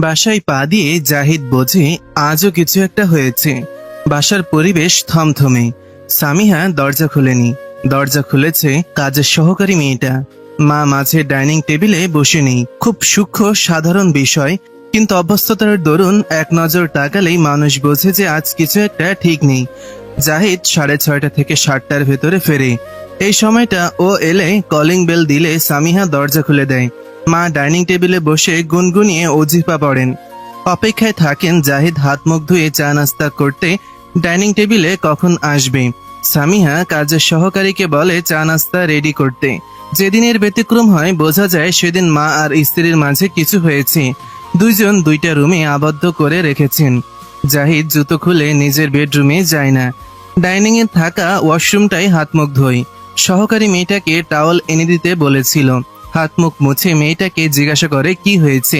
বাসায় পা দিয়ে জাহিদ বোঝে আজও কিছু একটা হয়েছে। বাসার পরিবেশ থমথমে। সামিহা দরজা খুলেনি, দরজা খুলেছে কাজের সহকারী মেয়েটা। মা মাঝে ডাইনিং টেবিলে বসে নেই। খুব সূক্ষ্ম সাধারণ বিষয়, কিন্তু অভ্যস্ততার দরুন এক নজর তাকালেই মানুষ বোঝে যে আজ কিছু একটা ঠিক নেই। জাহিদ 6:30 থেকে 7টার ভেতরে ফেরে। এই সময়টা ও এলে কলিং বেল দিলে সামিহা দরজা খুলে দেয়। মা ডাইনিং টেবিলে বসে গুনগুনিয়ে ওজিফা পড়েন। অপেক্ষায় থাকেন জাহিদ হাত মুখ ধুয়ে চা নাস্তা করতে ডাইনিং টেবিলে কখন আসবে। সামিহা কাজের সহকারীকে বলে চা নাস্তা রেডি করতে। যেদিনের ব্যতিক্রম হয় বোঝা যায় সেদিন মা আর স্ত্রীর মাঝে কিছু হয়েছে। দুইজন দুইটা রুমে আবদ্ধ করে রেখেছেন। জাহিদ জুতো খুলে নিজের বেডরুমে যায় না, ডাইনিং এ থাকা ওয়াশরুমটাই হাত মুখ ধোয়। সহকারী মেয়েটাকে টাওয়াল এনে দিতে বলেছিল। হাত মুখ মুছে মেয়েটাকে জিজ্ঞাসা করে কি হয়েছে।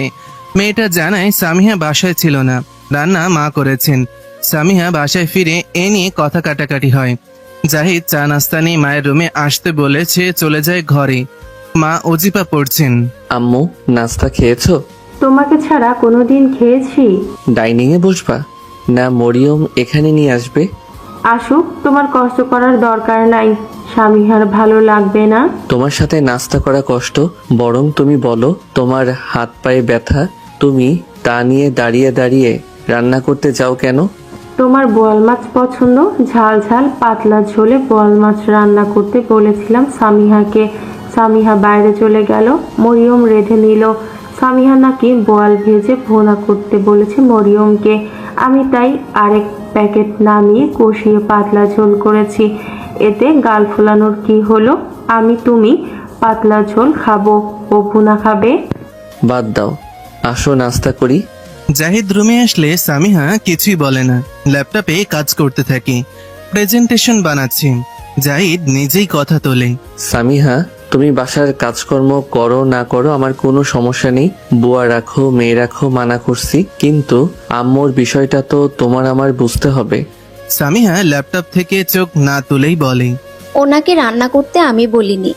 মেয়েটা জানায় সামিহা বাসায় ছিল না, রান্না মা করেছেন। সামিহা বাসায় ফিরে এ নিয়ে কথা কাটাকাটি হয়। জাহিদ চা নাস্তা নিয়ে মায়ের রুমে আসতে বলেছে, চলে যায় ঘরে। মা ওজিফা পড়ছেন। আম্মু, নাস্তা খেয়েছো? তোমাকে ছাড়া কোনোদিন খেয়েছি? ডাইনিং এ বসবা না মরিয়ম এখানে নিয়ে আসবে? আসুক, তোমার কষ্ট করার দরকার নাই। স্বামীহার ভালো লাগবে না। তোমার সাথে নাস্তা করা কষ্ট, বরং তুমি বলো তোমার হাত পায়ে ব্যথা, তুমি তা নিয়ে দাঁড়িয়ে দাঁড়িয়ে রান্না করতে যাও কেন? তোমার বোয়াল মাছ পছন্দ, ঝাল ঝাল পাতলা ঝোলে বোয়াল মাছ রান্না করতে বলেছিলাম সামিহাকে। সামিহা বাইরে চলে গেল, মরিয়ম রেঁধে নিল। সামিহা নাকি বোয়াল ভেজে ভোনা করতে বলেছে মরিয়মকে। আমি তাই আরেক প্যাকেট নামিয়ে কষিয়ে পাতলা ঝোল করেছি। এতে গাল ফোলানোর কি হলো? তুমি পাতলা ঝোল খাবো, ও ভুনা খাবে। বাদ দাও, আসো নাস্তা করি। জাহিদ রুমে আসলে সামিহা কিছুই বলে না, ল্যাপটপে কাজ করতে থাকে। প্রেজেন্টেশন বানাচ্ছে। জাহিদ নিজেই কথা তোলে। সামিহা, তুমি বাসার কাজকর্ম করো না করো আমার কোনো সমস্যা নেই, বুয়া রাখো মেয়ে রাখো মানা করছি, কিন্তু আম্মুর বিষয়টা তো তোমার আমার বুঝতে হবে। সামিহা ল্যাপটপ থেকে চোখ না তুলেই বলে, ওনাকে রান্না করতে আমি বলিনি,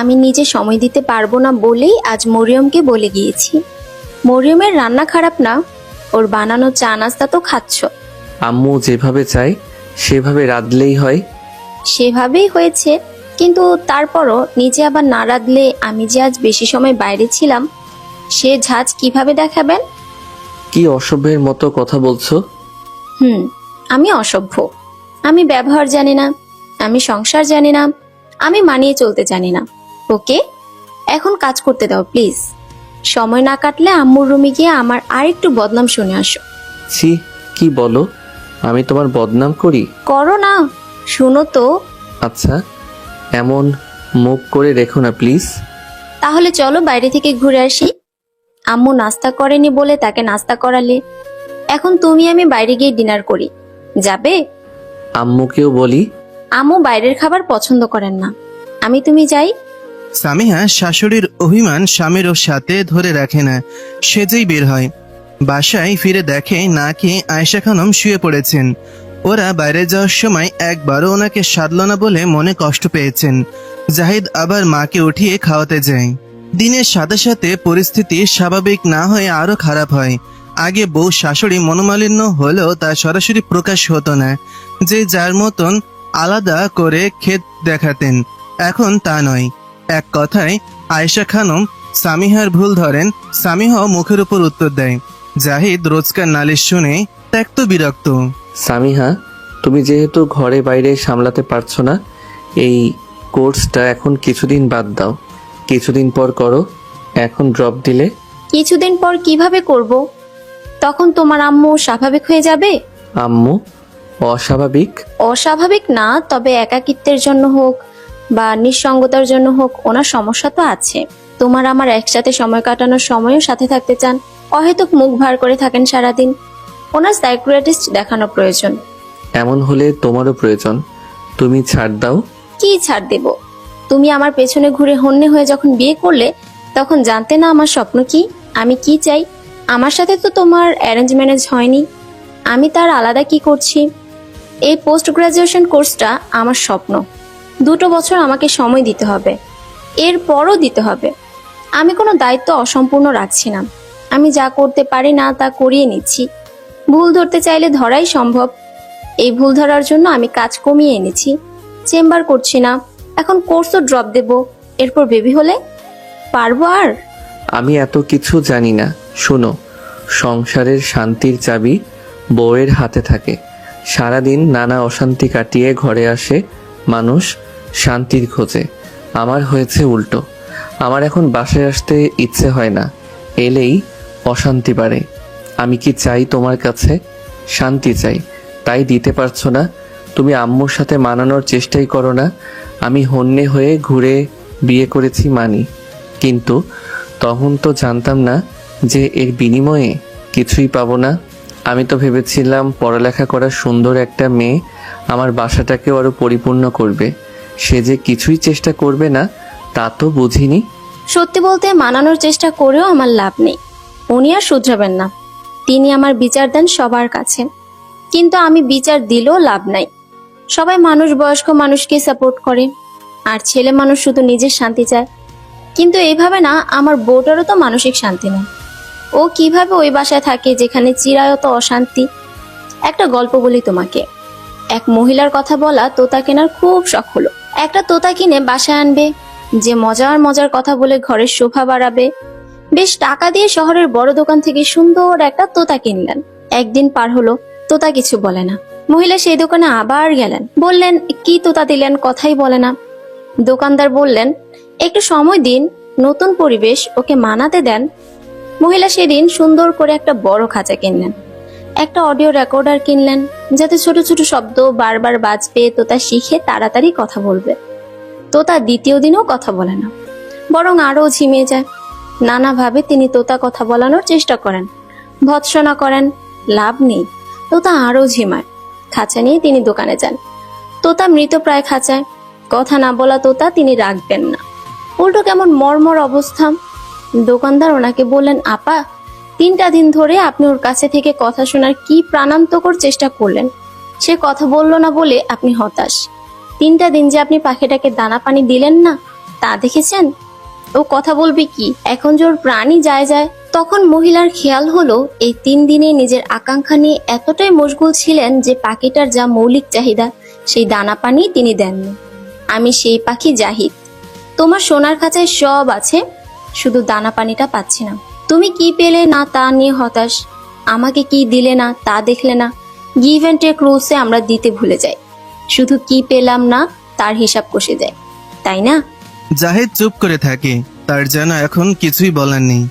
আমি নিজে সময় দিতে পারবো না বলেই আজ মরিয়মকে বলে গিয়েছি। মরিয়মের রান্না খারাপ না, ওর বানানো চা নাস্তা তো খাচ্ছ। আম্মু যেভাবে চায় সেভাবে রাঁধলেই হয়। সেভাবেই হয়েছে, কিন্তু তারপরও নিজে আবার না রাঁধলে আমি যে আজ বেশি সময় বাইরে ছিলাম সে ঝাঁজ কিভাবে দেখাবেন? কি অসভ্যের মতো কথা বলছো? আমি অসভ্য? আমি ব্যবহার জানি না, আমি সংসার জানি না, আমি মানিয়ে চলতে জানি না। ওকে, এখন কাজ করতে দাও প্লিজ। সময় না কাটলে আম্মুর রুমে গিয়ে আমার আরেকটু বদনাম শুনে আসো। ছি, কি বলো? আমি তোমার বদনাম করি? করো না, শুনো তো। আচ্ছা, এমন মুখ করে রেখো না প্লিজ। তাহলে চলো বাইরে থেকে ঘুরে আসি। আম্মু নাস্তা করেনি বলে তাকে নাস্তা করালে, এখন তুমি আমি বাইরে গিয়ে ডিনার করি, যাবে? আম্মুকেও বলি। আম্মু বাইরের খাবার পছন্দ করেন না, তুমি যাই। সামিহা শাশুড়ির অভিমান স্বামীর সাথে ধরে রাখে না, সেজেই বের হয়। বাসায় ফিরে দেখে না খেয়ে আয়েশা খানম শুয়ে পড়েছেন। ওরা বাইরে যাওয়ার সময় একবারও ওনাকে সাধল না বলে মনে কষ্ট পেয়েছেন। জাহিদ আবার মাকে উঠিয়ে খাওয়াতে যায়। দিনের সাথে সাথে পরিস্থিতি স্বাভাবিক না হয়ে আরো খারাপ হয়। আগে বউ শাশুড়ি মনোমালিন্য হলেও তা সরাসরি প্রকাশ হতো না, যে যার মতন আলাদা করে খেত দেখাতেন। এখন তা নয়। এক কথায় আয়েশা খানম সামিহার ভুল ধরেন, সামিহা মুখের উপর উত্তর দেয়। জাহিদ রোজকার নালিশ শুনে ত্যক্ত বিরক্ত। সামিহা, তুমি যেহেতু ঘরে বাইরে সামলাতে পারছো না, এই কোর্সটা এখন কিছুদিন বাদ দাও, কিছুদিন পর করো। এখন ড্রপ দিলে কিছুদিন পর কিভাবে করব? তখন তোমার আম্মু স্বাভাবিক হয়ে যাবে। আম্মু অস্বাভাবিক? অস্বাভাবিক না, তবে একাকিত্বের জন্য হোক বা নিঃসঙ্গতার জন্য হোক ওনার সমস্যা তো আছে। তোমার আমার একসাথে সময় কাটানোর সময়ও সাথে থাকতে চান, অহেতুক মুখ ভার করে থাকেন সারাদিন। ওনার সাইকিয়াট্রিস্ট দেখানো প্রয়োজন। এমন হলে তোমারও প্রয়োজন, তুমি ছাড় দাও। কি ছাড় দেব? তুমি আমার পেছনে ঘুরে হন্যে হয়ে যখন বিয়ে করলে তখন জানতে না আমার স্বপ্ন কি, আমি কি চাই? আমার সাথে তো তোমার অ্যারেঞ্জ ম্যারেজ হয়নি, আমি তার আলাদা কি করছি? এই পোস্ট গ্রাজুয়েশন কোর্সটা আমার স্বপ্ন। 2 বছর আমাকে সময় দিতে হবে, এরপরও দিতে হবে। আমি কোনো দায়িত্ব অসম্পূর্ণ রাখছি না। আমি যা করতে পারি না তা করিয়ে নিচ্ছি। ভুল ধরতে চাইলে ধরাই সম্ভব। এই ভুল ধরার জন্য আমি কাজ কমিয়ে এনেছি। চেম্বার করছি না, এখন কোর্সও ড্রপ দেব। এরপর বেবি হলে পারবো আর? আমি এত কিছু জানি না। শোনো, সংসারের শান্তির চাবি বউয়ের হাতে থাকে। সারাদিন নানা অশান্তি কাটিয়ে ঘরে আসে মানুষ শান্তির খোঁজে। আমার হয়েছে উল্টো। আমার এখন বাসায় আসতে ইচ্ছে হয় না, এলেই অশান্তি বাড়ে। আমি কি চাই তোমার কাছে? শান্তি চাই, তাই দিতে পারছো না। তুমি আম্মুর সাথে মানানোর চেষ্টাই করো না। আমি হন্যে হয়ে ঘুরে বিয়ে করেছি মানি, কিন্তু তখন তো জানতাম না যে এর বিনিময়ে কিছুই পাবো না। আমি তো ভেবেছিলাম পড়ালেখা করা সুন্দর একটা মেয়ে আমার বাসাটাকেও আরো পরিপূর্ণ করবে। সে যে কিছুই চেষ্টা করবে না তা তো বুঝিনি। সত্যি বলতে মানানোর চেষ্টা করেও আমার লাভ নেই। উনি আর শুধরাবেন না। তিনি আমার বিচার দেন সবার কাছে, কিন্তু আমি বিচার দিলেও লাভ নাই। সবাই মানুষ বয়স্ক মানুষকে সাপোর্ট করে, আর ছেলে মানুষ শুধু নিজের শান্তি চায়। কিন্তু এইভাবে না, আমার বউটারও তো মানসিক শান্তি নেই। ও কিভাবে ওই বাসায় থাকে যেখানে চিরায়ত অশান্তি। একটা গল্প বলি তোমাকে। এক মহিলার কথা বলা তোতা কেনার খুব শখ হলো। একটা তোতা কিনে বাসায় আনবে, যে মজার মজার কথা বলে ঘরের শোভা বাড়াবে। বেশ টাকা দিয়ে শহরের বড় দোকান থেকে সুন্দর একটা তোতা কিনলেন। একদিন পার হলো, তোতা কিছু বলে না। মহিলা সেই দোকানে আবার গেলেন, বললেন কি তোতা দিলেন, কথাই বলে না। দোকানদার বললেন একটু সময় দিন, নতুন পরিবেশ, ওকে মানাতে দেন। মহিলা সেদিন সুন্দর করে একটা বড় খাঁচা কিনলেন, একটা অডিও রেকর্ডার কিনলেন, যাতে ছোট ছোট শব্দ বারবার বাজবে, তোতা শিখে তাড়াতাড়ি কথা বলবে। তোতা দ্বিতীয় দিনও কথা বলে না, বরং আরো ঝিমিয়ে যায়। নানাভাবে তিনি তোতা কথা বলানোর চেষ্টা করেন, ভৎসনা করেন, লাভ নেই। তোতা আরো ঝিমায়। খাঁচা নিয়ে তিনি দোকানে যান। তোতা মৃতপ্রায় খাঁচায়। কথা না বলা তোতা তিনি রাখবেন না, উল্টো কেমন মর্মর অবস্থা। দোকানদার ওনাকে বললেন, আপা, 3টা দিন ধরে আপনি ওর কাছে থেকে কথা শোনার কি প্রাণান্তকর চেষ্টা করলেন, সে কথা বলল না বলে আপনি হতাশ। 3টা দিন যে আপনি পাখিটাকে দানা পানি দিলেন না, তা দেখেছেন? ও কথা বলবে কি, এখন যে ওর প্রাণই যায় যায়। তখন মহিলার খেয়াল হলো এই 3 দিনে নিজের আকাঙ্ক্ষা নিয়ে এতটাই মশগুল ছিলেন যে পাখিটার যা মৌলিক চাহিদা সেই দানা পানি তিনি দেননি। আমি সেই পাখি জাহিদ, তোমার সোনার খাঁচায় সব আছে, শুধু দানা পানিটা পাচ্ছি না। তুমি কি পেলে না তা নিয়ে হতাশ, আমাকে কি দিলে না তা দেখলে না। গিভ অ্যান্ড টেক রুলসে আমরা দিতে ভুলে যাই, শুধু কি পেলাম না তার হিসাব কষে যায়, তাই না? জাহিদ চুপ করে থাকে, তার যেন এখন কিছুই বলার নেই।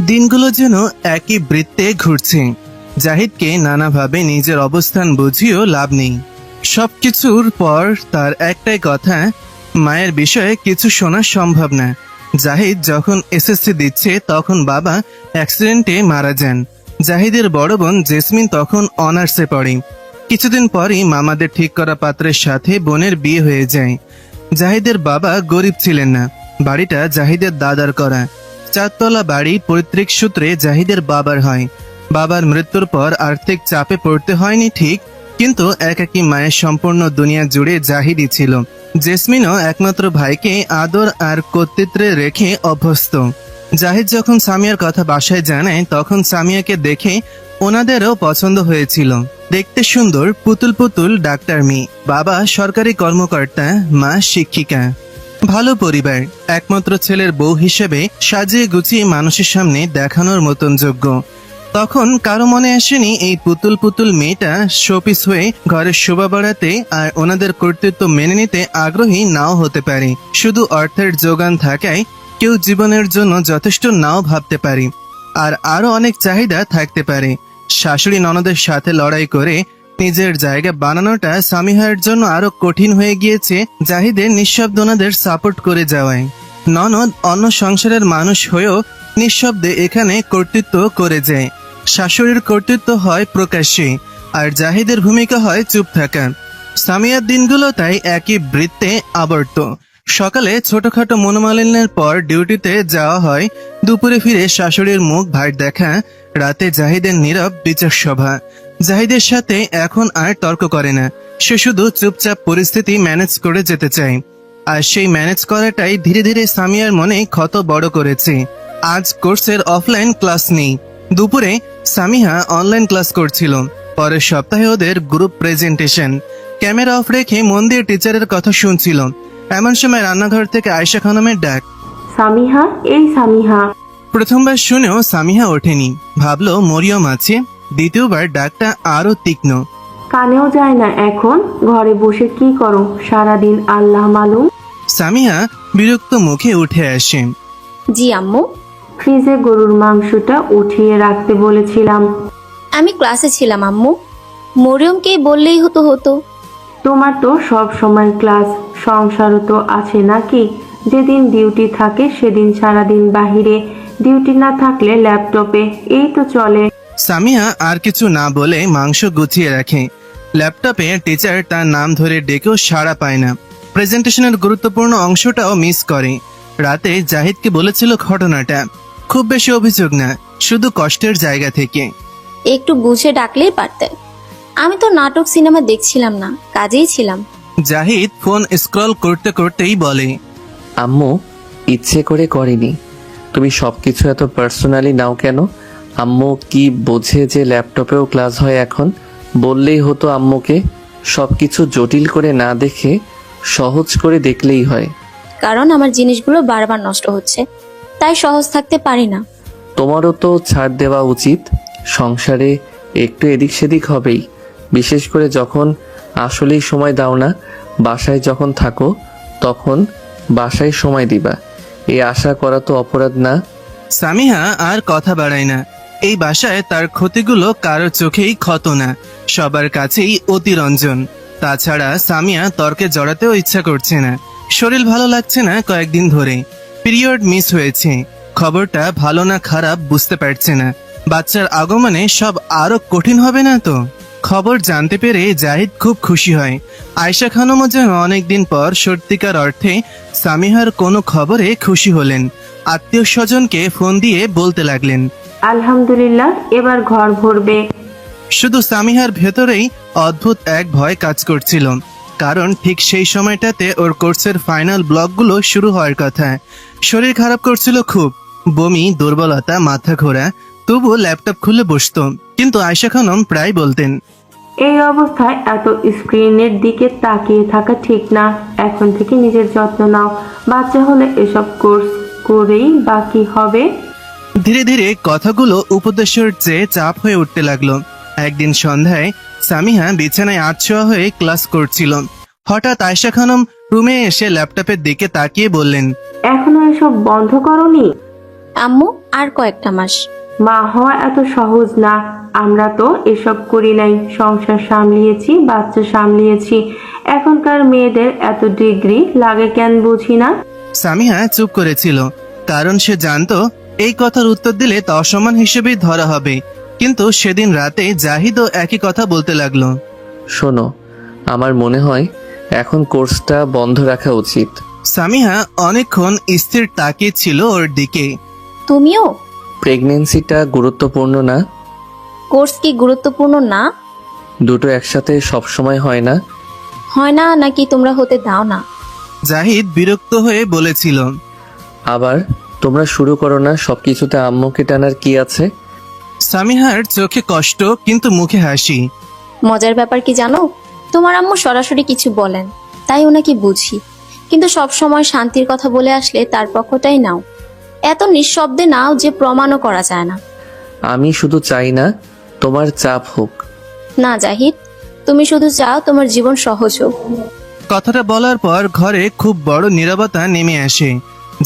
দিনগুলো যেন একই বৃত্তে ঘুরছে। জাহিদকে নানাভাবে নিজের অবস্থান বুঝিয়েও লাভ নেই। সবকিছুর পর তার একটাই কথা, মায়ের বিষয়ে কিছু শোনা সম্ভব না। জাহিদ যখন এসএসসি দিচ্ছে তখন বাবা অ্যাক্সিডেন্টে মারা যান। জাহিদের বড় বোন জেসমিন তখন অনার্সে পড়ে। কিছুদিন পরই মামাদের ঠিক করা পাত্রের সাথে বোনের বিয়ে হয়ে যায়। জাহিদের বাবা গরিব ছিলেন না, বাড়িটা জাহিদের দাদার করা। 4তলা বাড়ি পৈতৃক সূত্রে জাহিদের বাবার হয়। বাবার মৃত্যুর পর আর্থিক চাপে পড়তে হয়নি ঠিক, কিন্তু একাকী মায়ের সম্পূর্ণ দুনিয়া জুড়ে জাহিদই ছিল। জেসমিনও একমাত্র ভাইকে আদর আর কর্তৃত্বে রেখে অভ্যস্ত। জাহিদ যখন সামিয়ার কথা বাসায় জানায় তখন সামিয়াকে দেখে ওনাদেরও পছন্দ হয়েছিল। দেখতে সুন্দর, পুতুল পুতুল ডাক্তার মেয়ে, বাবা সরকারি কর্মকর্তা, মা শিক্ষিকা। ভালো পরিবার, একমাত্র ছেলের বউ হিসেবে সাজিয়ে গুছিয়ে মানুষের সামনে দেখানোর মতন যোগ্য। তখন কারো মনে আসেনি এই পুতুল পুতুল মেয়েটা শোপিস হয়ে ঘরের শোভা বাড়াতে আর ওনাদের কর্তৃত্ব মেনে নিতে আগ্রহী নাও হতে পারে। শুধু অর্থের যোগান থাকায় কেউ জীবনের জন্য যথেষ্ট নাও ভাবতে পারে, আর আরো অনেক চাহিদা থাকতে পারে। শাশুড়ি ননদের সাথে লড়াই করে নিজের জায়গা বানানোটা সামিহার জন্য আরো কঠিন হয়ে গিয়েছে জাহিদের নিঃশব্দ ওনাদের সাপোর্ট করে যাওয়ায়। ননদ অন্য সংসারের মানুষ হয়েও নিঃশব্দে এখানে কর্তৃত্ব করে যায়। শাশুড়ির কর্তৃত্ব হয় প্রকাশ্যে, আর জাহিদের ভূমিকা হয় চুপ থাকা। সামিয়ার দিনগুলো তাই একই বৃত্তে আবর্ত। সকালে ছোটখাটো মনোমালিন্যের পর ডিউটিতে যাওয়া হয়, দুপুরে ফিরে শাশুড়ির মুখ ভাট দেখা, রাতে জাহিদের নীরব বিচার সভা। জাহিদের সাথে এখন আর তর্ক করে না, সে শুধু চুপচাপ পরিস্থিতি ম্যানেজ করে যেতে চায়। আর সেই ম্যানেজ করাটাই ধীরে ধীরে সামিয়ার মনে ক্ষত বড় করেছে। আজ কোর্সের অফলাইন ক্লাস নেই। দুপুরে সামিহা অনলাইন ক্লাস করছিল। পরের সপ্তাহে ওদের গ্রুপ প্রেজেন্টেশন। ক্যামেরা অফ রেখে মন দিয়ে টিচারের কথা শুনছিল। এমন সময় রান্নাঘর থেকে আয়েশা খানমের ডাক। সামিহা, এই সামিহা। প্রথমবার শুনেও সামিহা ওঠেনি, ভাবলো মরিয়ম আছে। দ্বিতীয়বার ডাকটা আরো তীক্ষ্ণ। কানেও যায় না এখন? ঘরে বসে কি করো সারাদিন আল্লাহ মালুম। সামিহা বিরক্ত মুখে উঠে আসে। জি আম্মু। ফ্রিজে গরুর মাংসটা উঠিয়ে রাখতে বলেছিলাম। আমি ক্লাসে ছিলাম আম্মু। মরিয়মকে বললেই হতো। তোমার তো সব সময় ক্লাস, সংসারও তো আছে নাকি? যেদিন ডিউটি থাকে সেদিন সারাদিন বাহিরে, ডিউটি না থাকলে ল্যাপটপে, এই তো চলে। সামিহা আর কিছু না বলে মাংস গুছিয়ে রাখে। ল্যাপটপে টিচার তার নাম ধরে ডেকেও সাড়া পায় না। প্রেজেন্টেশনের গুরুত্বপূর্ণ অংশটাও মিস করে। রাতে জাহিদকে বলেছিল ঘটনাটা। খুব বেশি অভিযোগ না, শুধু কষ্টের জায়গা থেকে। একটু বুঝে ডাকলেই পারতেন। আমি তো নাটক সিনেমা দেখছিলাম না, কাজেই ছিলাম। জাহিদ ফোন স্ক্রল করতে করতেই বলে, আম্মু ইচ্ছে করে করেনি। তুমি সবকিছু এত পার্সোনালি নাও কেন? আম্মু কি বোঝে যে ল্যাপটপেও ক্লাস হয় এখন? বললেই হতো আম্মুকে। সবকিছু জটিল করে না দেখে সহজ করে দেখলেই হয়। কারণ আমার জিনিসগুলো বারবার নষ্ট হচ্ছে, তাই সহজ থাকতে পারি না। তোমারও তো ছাড় দেওয়া উচিত। সংসারে একটু এদিক সেদিক হবেই, বিশেষ করে যখন আসলেই সময় দাও না। বাসায় যখন থাকো তখন বাসায় সময় দিবা, এই আশা করা তো অপরাধ না? সামিহা আর কথা বাড়ায় না। এই বাসায় তার ক্ষতিগুলো কারো চোখেই ক্ষত না, সবার কাছেই অতিরঞ্জন। তাছাড়া সামিয়া তর্কে জড়াতেও ইচ্ছা করছে না। শরীর ভালো লাগছে না কয়েকদিন ধরে। পিরিয়ড মিস হয়েছে। খবরটা ভালো না খারাপ বুঝতে পারছে না। বাচ্চার আগমনে সব আরো কঠিন হবে না তো? খবর জানতে পেরে জাহিদ খুব খুশি হয়। আয়েশা খানমও যেন অনেকদিন পর সত্যিকার অর্থে সামিহার কোনো খবরে খুশি হলেন। আত্মীয় স্বজনকে ফোন দিয়ে বলতে লাগলেন। আলহামদুলিল্লাহ, এবার ঘর ভরবে। শুধু সামিহার ভেতরেই অদ্ভুত এক ভয় কাজ করছিল। কারণ ঠিক সেই সময়টাতে ওর কোর্সের ফাইনাল ব্লকগুলো শুরু হওয়ার কথা। শরীর খারাপ করছিল খুব, বমি, দুর্বলতা, মাথা ঘোরা। তবু ল্যাপটপ খুলে বসতো। কিন্তু আয়েশা খানম প্রায় বলতেন, এই অবস্থায় এত স্ক্রিনের দিকে তাকিয়ে থাকা ঠিক না। এখন থেকে নিজের যত্ন নাও। বাচ্চা হলে এসব কোর্স করেই বাকি হবে। ধীরে ধীরে কথাগুলো উপদেশের চেয়ে চাপ হয়ে উঠতে লাগলো। একদিন সন্ধ্যায় সামিহা বিছানায় আটশোয়া হয়ে ক্লাস করছিল। হঠাৎ আয়েশা খানম রুমে এসে ল্যাপটপের দিকে তাকিয়ে বললেন, এখনো এসব বন্ধ করনি? আম্মু আর কয়েকটা মাস। মা হওয়া এত সহজ না। আমরা তো এসব করি নাই, সংসার সামলিয়েছি, বাচ্চা সামলিয়েছি। এখনকার মেয়েদের এত ডিগ্রি লাগে কেন বুঝি না। সামিহা চুপ করেছিল, কারণ সে জানতো এই কথার উত্তর দিলে তা অসম্মান হিসেবেই ধরা হবে। কিন্তু সেদিন রাতে জাহিদও একই কথা বলতে লাগলো। শোনো, আমার মনে হয় এখন কোর্সটা বন্ধ রাখা উচিত। সামিহা অনেকক্ষণ স্থির তাকিয়ে ছিল ওর দিকে। তুমিও? প্রেগনেন্সিটা গুরুত্বপূর্ণ না? কোর্স কি গুরুত্বপূর্ণ না? দুটো একসাথে সবসময় হয় না। হয় না নাকি তোমরা হতে দাও না? জাহিদ বিরক্ত হয়ে বলেছিল। আবার তোমরা শুরু করো না, সবকিছুতে আম্মুকে টানার কি আছে? সামিহার চোখে কষ্ট কিন্তু মুখে হাসি। মজার ব্যাপার কি জানো, তোমার আম্মু সরাসরি কিছু বলেন, তাই ওনাকে বুঝি। কিন্তু সব সময় শান্তির কথা বলে আসলে তার পক্ষটাই নাও। এত নিঃশব্দে নাও যে প্রমাণও করা যায় না। আমি শুধু চাই না তোমার চাপ হোক। না জাহিদ, তুমি শুধু চাও তোমার জীবন সহজ হোক। কথাটা বলার পর ঘরে খুব বড় নীরবতা নেমে আসে।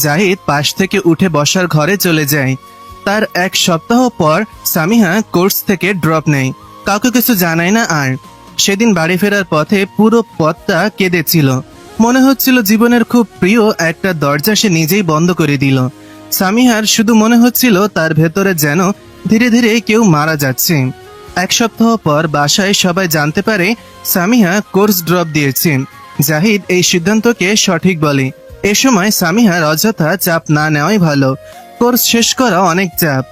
জাহিদ পাশ থেকে উঠে বসার ঘরে চলে যায়। তার এক সপ্তাহ পর সামিহা কোর্স থেকে ড্রপ নেয়। কাউকে কিছু জানায় না আর। সেদিন বাড়ি ফেরার পথে পুরো পথটা কেঁদেছিল। মনে হচ্ছিল জীবনের খুব প্রিয় একটা দরজা সে নিজেই বন্ধ করে দিল। সামিহার শুধু মনে হচ্ছিল তার ভেতরে যেন ধীরে ধীরে কেউ মারা যাচ্ছে। এক সপ্তাহ পর বাসায় সবাই জানতে পারে সামিহা কোর্স ড্রপ দিয়েছে। জাহিদ এই সিদ্ধান্তকে সঠিক বলে। এ সময় সামিহার অযথা চাপ না নেওয়াই ভালো। কোর্স শেষ করা অনেক চাপ।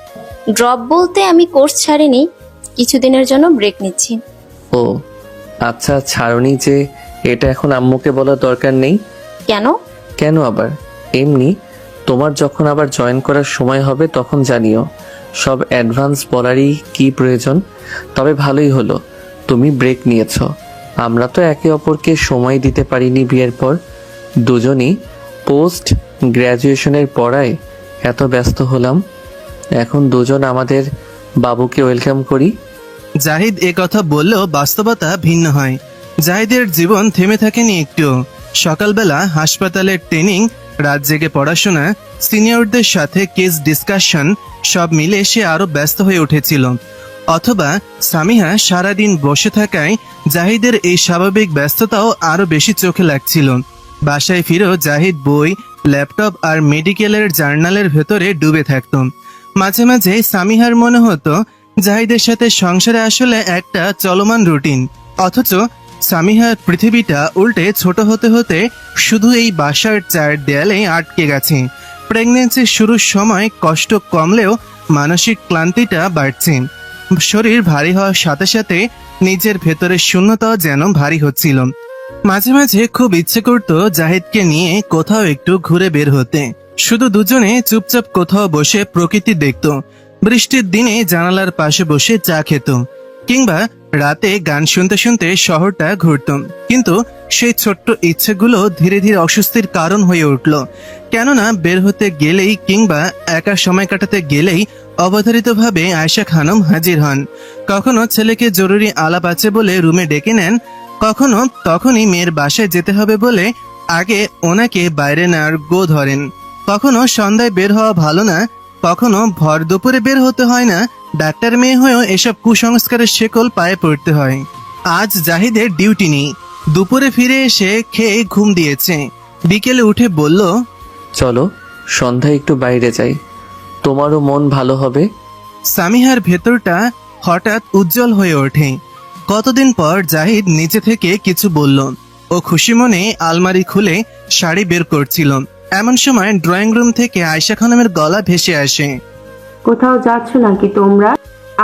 ড্রপ বলতে আমি কোর্স ছাড়িনি, কিছুদিনের জন্য ব্রেক নিচ্ছি। ও আচ্ছা, ছাড়নি যে এটা এখন আম্মুকে বলার দরকার নেই। কেন? কেন আবার? এমনি তোমার যখন আবার জয়েন করার সময় হবে তখন জানিও। সব অ্যাডভান্স বলারই কি প্রয়োজন। তবে ভালোই হলো তুমি ব্রেক নিয়েছো। আমরা তো একে অপরকে সময় দিতে পারিনি বিয়ের পর। দুজনই পোস্ট গ্র্যাজুয়েশনের পড়ায় এত ব্যস্ত হলাম। এখন দুজন আমাদের বাবুকে ওয়েলকাম করি। জাহিদ এ কথা বললেও বাস্তবতা ভিন্ন হয়। জাহিদের জীবন থেমে থাকেনি একটু। সকালবেলা হাসপাতালের ট্রেনিং, রাত জেগে পড়াশোনা, সিনিয়রদের সাথে কেস ডিসকাশন, সব মিলে সে আরো ব্যস্ত হয়ে উঠেছিল। অথবা সামিহা সারাদিন বসে থাকায় জাহিদের এই স্বাভাবিক ব্যস্ততাও আরো বেশি চোখে লাগছিল। বাসায় ফিরেও জাহিদ বই, ল্যাপটপ আর মেডিকেলের জার্নালের ভেতরে ডুবে থাকত। মাঝে মাঝে সামিহার মনে হতো জাহিদের সাথে সংসারে আসলে একটা চলমান রুটিন, অথচ সামিহার পৃথিবীটা উল্টে ছোট হতে হতে শুধু এই বাসার চার দেয়ালে আটকে গেছে। প্রেগন্যান্সির শুরুর সময় কষ্ট কমলেও মানসিক ক্লান্তিটা বাড়ছে। শরীর ভারী হওয়ার সাথে সাথে নিজের ভেতরের শূন্যতাও যেন ভারী হচ্ছিল। মাঝে মাঝে খুব ইচ্ছে করতো জাহিদকে নিয়ে কোথাও একটু ঘুরে বের হতে, শুধু দুজনে চুপচাপ কোথাও বসে প্রকৃতি দেখত, বৃষ্টির দিনে জানালার পাশে বসে চা খেত, কিংবা রাতে গান শুনতে শুনতে শহরটা ঘুরত। কিন্তু সেই ছোট্ট ইচ্ছেগুলো ধীরে ধীরে অস্বস্তির কারণ হয়ে উঠল। কেননা বের হতে গেলেই কিংবা একা সময় কাটাতে গেলেই অবধারিতভাবে আয়েশা খানম হাজির হন। কখনো ছেলেকে জরুরি আলাপ আছে বলে রুমে ডেকে নেন, কখনো তখনই মেয়ের বাসায় যেতে হবে বলে আগে ওনাকে বাইরে নেওয়ার গো ধরেন। কখনো সন্ধ্যায় বের হওয়া ভালো না, কখনো ভর দুপুরে বের হতে হয় না। ডাক্তার মেয়ে হয়েও এসব কুসংস্কারের শেকল পায়ে পড়তে হয়। আজ জাহিদের ডিউটি নেই, দুপুরে ফিরে এসে খেয়ে ঘুম দিয়েছে। বিকেলে উঠে বলল, চলো সন্ধ্যায় একটু বাইরে যাই, তোমারও মন ভালো হবে। সামিহার ভেতরটা হঠাৎ উজ্জ্বল হয়ে ওঠে। কতদিন পর জাহিদ নিচে থেকে কিছু বলল। ও খুশি মনে আলমারি খুলে শাড়ি বের করছিল, এমন সময় ড্রয়িং রুম থেকে আয়েশা খানমের গলা ভেসে আসে। কোথাও যাচ্ছ নাকি তোমরা?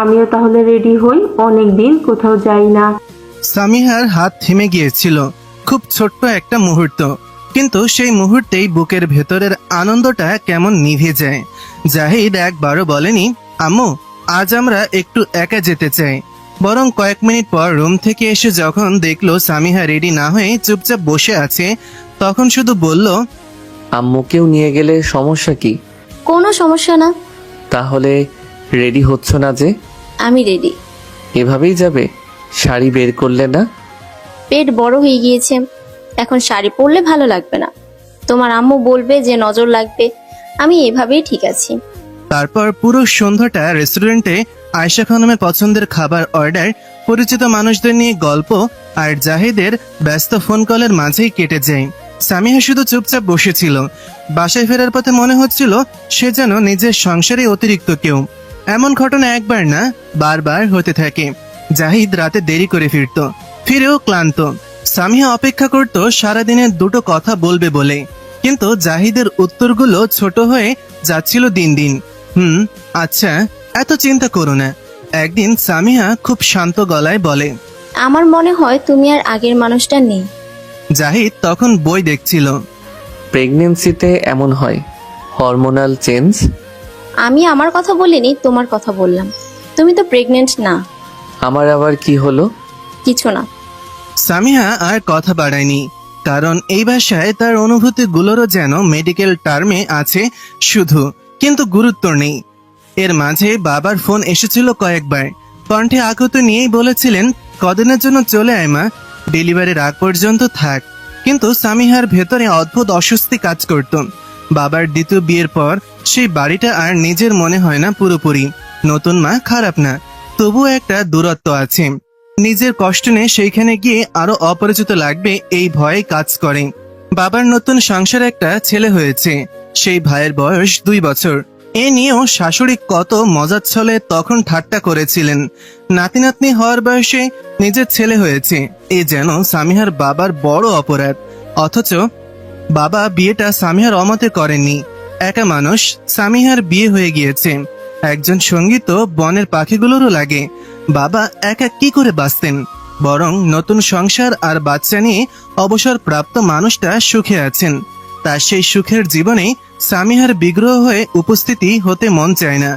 আমিও তাহলে রেডি হই, অনেক দিন কোথাও যাই না। সামিহার হাত থেমে গিয়েছিল। খুব ছোট্ট একটা মুহূর্ত, কিন্তু সেই মুহূর্তেই বুকের ভেতরের আনন্দটা কেমন নিভে যায়। জাহিদ একবারও বলেনি, আম্মু আজ আমরা একটু একা যেতে চাই। বরং কয়েক মিনিট পর রুম থেকে এসে যখন দেখলো সামিহা রেডি না হয়ে চুপচাপ বসে আছে, তখন শুধু বলল, আম্মুকেও নিয়ে গেলে সমস্যা কি? কোনো সমস্যা না। তাহলে রেডি হচ্ছ না যে? আমি রেডি। এভাবেই যাবে? শাড়ি বের করলে না? পেট বড় হয়ে গিয়েছে, এখন শাড়ি পরলে ভালো লাগবে না। তোমার আম্মু বলবে যে নজর লাগবে। আমি এভাবেই ঠিক আছি। তারপর পুরো সন্ধ্যাটা রেস্টুরেন্টে আয়েশা খানমের পছন্দের খাবার অর্ডার, পরিচিত মানুষদের নিয়ে গল্প আর জাহিদের ব্যস্ত ফোন কলের মাঝেই কেটে যায়। সামিহা শুধু চুপচাপ বসেছিল। বাসায় ফেরার পথে মনে হচ্ছিল সে যেন নিজের সংসারে অতিরিক্ত কেউ। এমন ঘটনা একবার না, বারবার হতে থাকে। জাহিদ রাতে দেরি করে ফিরেও ক্লান্ত। সামিহা অপেক্ষা করত সারাদিনের দুটো কথা বলবে বলে, কিন্তু জাহিদের উত্তরগুলো ছোট হয়ে যাচ্ছিল দিন দিন। আচ্ছা, এত চিন্তা করো না। একদিন সামিহা খুব শান্ত গলায় বলে, আমার মনে হয় তুমি আর আগের মানুষটা নেই। জাহিদ তখন বই দেখছিল। প্রেগনেন্সিতে এমন হয়, হরমোনাল চেঞ্জ। আমি আমার কথা বলিনি, তোমার কথা বললাম। তুমি তো প্রেগনেন্ট না। আমার আবার কি হলো? কিছু না। সামিহা আর কথা বাড়ায়নি, কারণ এই ভাষায় তার অনুভূতিগুলোরও যেন মেডিকেল টার্মে আছে শুধু, কিন্তু গুরুত্ব নেই। এর মাঝে বাবার ফোন এসেছিল কয়েকবার। কণ্ঠে আকুতি নিয়েই বলেছিলেন, কদিনের জন্য চলে আয় মা, ডেলিভারির আগ পর্যন্ত থাক। কিন্তু সামিহার ভেতরে অদ্ভুত অস্বস্তি কাজ করত। বাবার দ্বিতীয় বিয়ের পর সেই বাড়িটা আর নিজের মনে হয় না পুরোপুরি। নতুন মা খারাপ না, তবুও একটা দূরত্ব আছে। নিজের কষ্ট নিয়ে সেইখানে গিয়ে আরো অপরিচিত লাগবে এই ভয়ে কাজ করে। বাবার নতুন সংসারে একটা ছেলে হয়েছে, সেই ভাইয়ের বয়স 2 বছর। এ নিয়েও শাশুড়ি কত মজার ছলে তখন ঠাট্টা করেছিলেন। নাতি নাতনি হওয়ার বয়সে নিজের ছেলে হয়েছে, এ যেন সামিহার বাবার বড় অপরাধ। অথচ বাবা বিয়েটা সামিহার অমতে করেননি। একা মানুষ, সামিহার বিয়ে হয়ে গিয়েছে। একজন সঙ্গী তো বনের পাখিগুলোরও লাগে। বাবা একা কি করে বাঁচতেন? বরং নতুন সংসার আর বাচ্চা নিয়ে অবসরপ্রাপ্ত মানুষটা সুখে আছেন। তার সেই সুখের জীবনে সামিহার বিগ্রহ হয়ে উপস্থিতি হতে মন চায় না,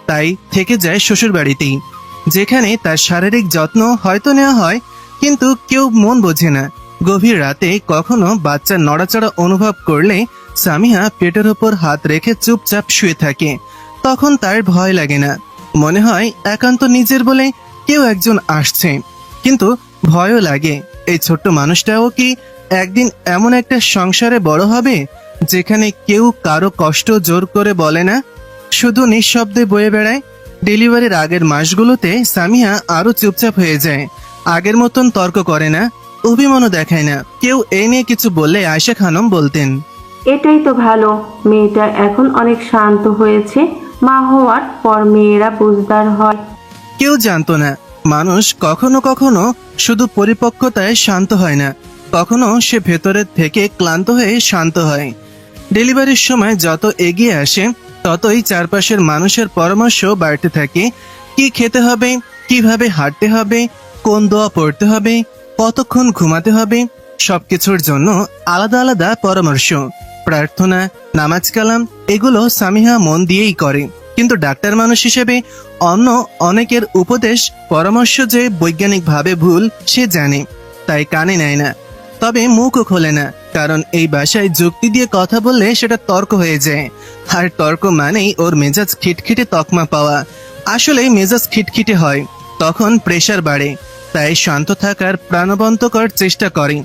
তাই থেকে যায় শ্বশুর বাড়িতেই, যেখানে তার শারীরিক যত্ন হয়তো নেওয়া হয়, কিন্তু কেউ মন বোঝে না। গভীর রাতে কখনো বাচ্চার নড়াচড়া অনুভব করলে সামিহা পেটের ওপর হাত রেখে চুপচাপ শুয়ে থাকে। তখন তার ভয় লাগে না, মনে হয় একান্ত নিজের বলে কেউ একজন আসছে, কিন্তু ভয়ও লাগে এই ছোট্ট মানুষটাও কি একদিন এমন একটা সংসারে বড় হবে যেখানে কেউ কারো কষ্ট জোর করে বলে না, শুধু নিঃশব্দে বয়ে বেড়ায়। ডেলিভারির আগের মাসগুলোতে সামিহা আরো চুপচাপ হয়ে যায়, আগের মতন তর্ক করে না, অভিমানও দেখায় না। কেউ এই নিয়ে কিছু বললে আয়েশা খানম বলতেন, এটাই তো ভালো, মেয়েটা এখন অনেক শান্ত হয়েছে। মা হওয়ার পর মেয়েরা বুঝদার হয়। কেউ জানতো না মানুষ কখনো কখনো শুধু পরিপক্কতায় শান্ত হয় না, কখনো সে ভেতরের থেকে ক্লান্ত হয়ে শান্ত হয়। ডেলিভারির সময় যত এগিয়ে আসে ততই চারপাশের মানুষের পরামর্শ বাড়তে থাকে। কি খেতে হবে, কিভাবে হাঁটতে হবে, কোন দোয়া পড়তে হবে, কতক্ষণ ঘুমাতে হবে, সবকিছুর জন্য আলাদা আলাদা পরামর্শ। প্রার্থনা, নামাজ কালাম এগুলো সামিহা মন দিয়েই করে, কিন্তু ডাক্তার মানুষ হিসেবে অন্য অনেকের উপদেশ পরামর্শ যে বৈজ্ঞানিকভাবে ভুল সে জানে, তাই কানে নেয় না, তবে মুখও খোলে না, কারণ এই ভাষায় যুক্তি দিয়ে কথা বললে সেটা তর্ক হয়ে যায়, আর তর্ক মানেই ওর মেজাজ খিটখিটে তকমা পাওয়া। আসলে মেজাজ খিটখিটে হয়, তখন প্রেসার বাড়ে, তাই শান্ত থাকার প্রাণবন্তকর চেষ্টা করে।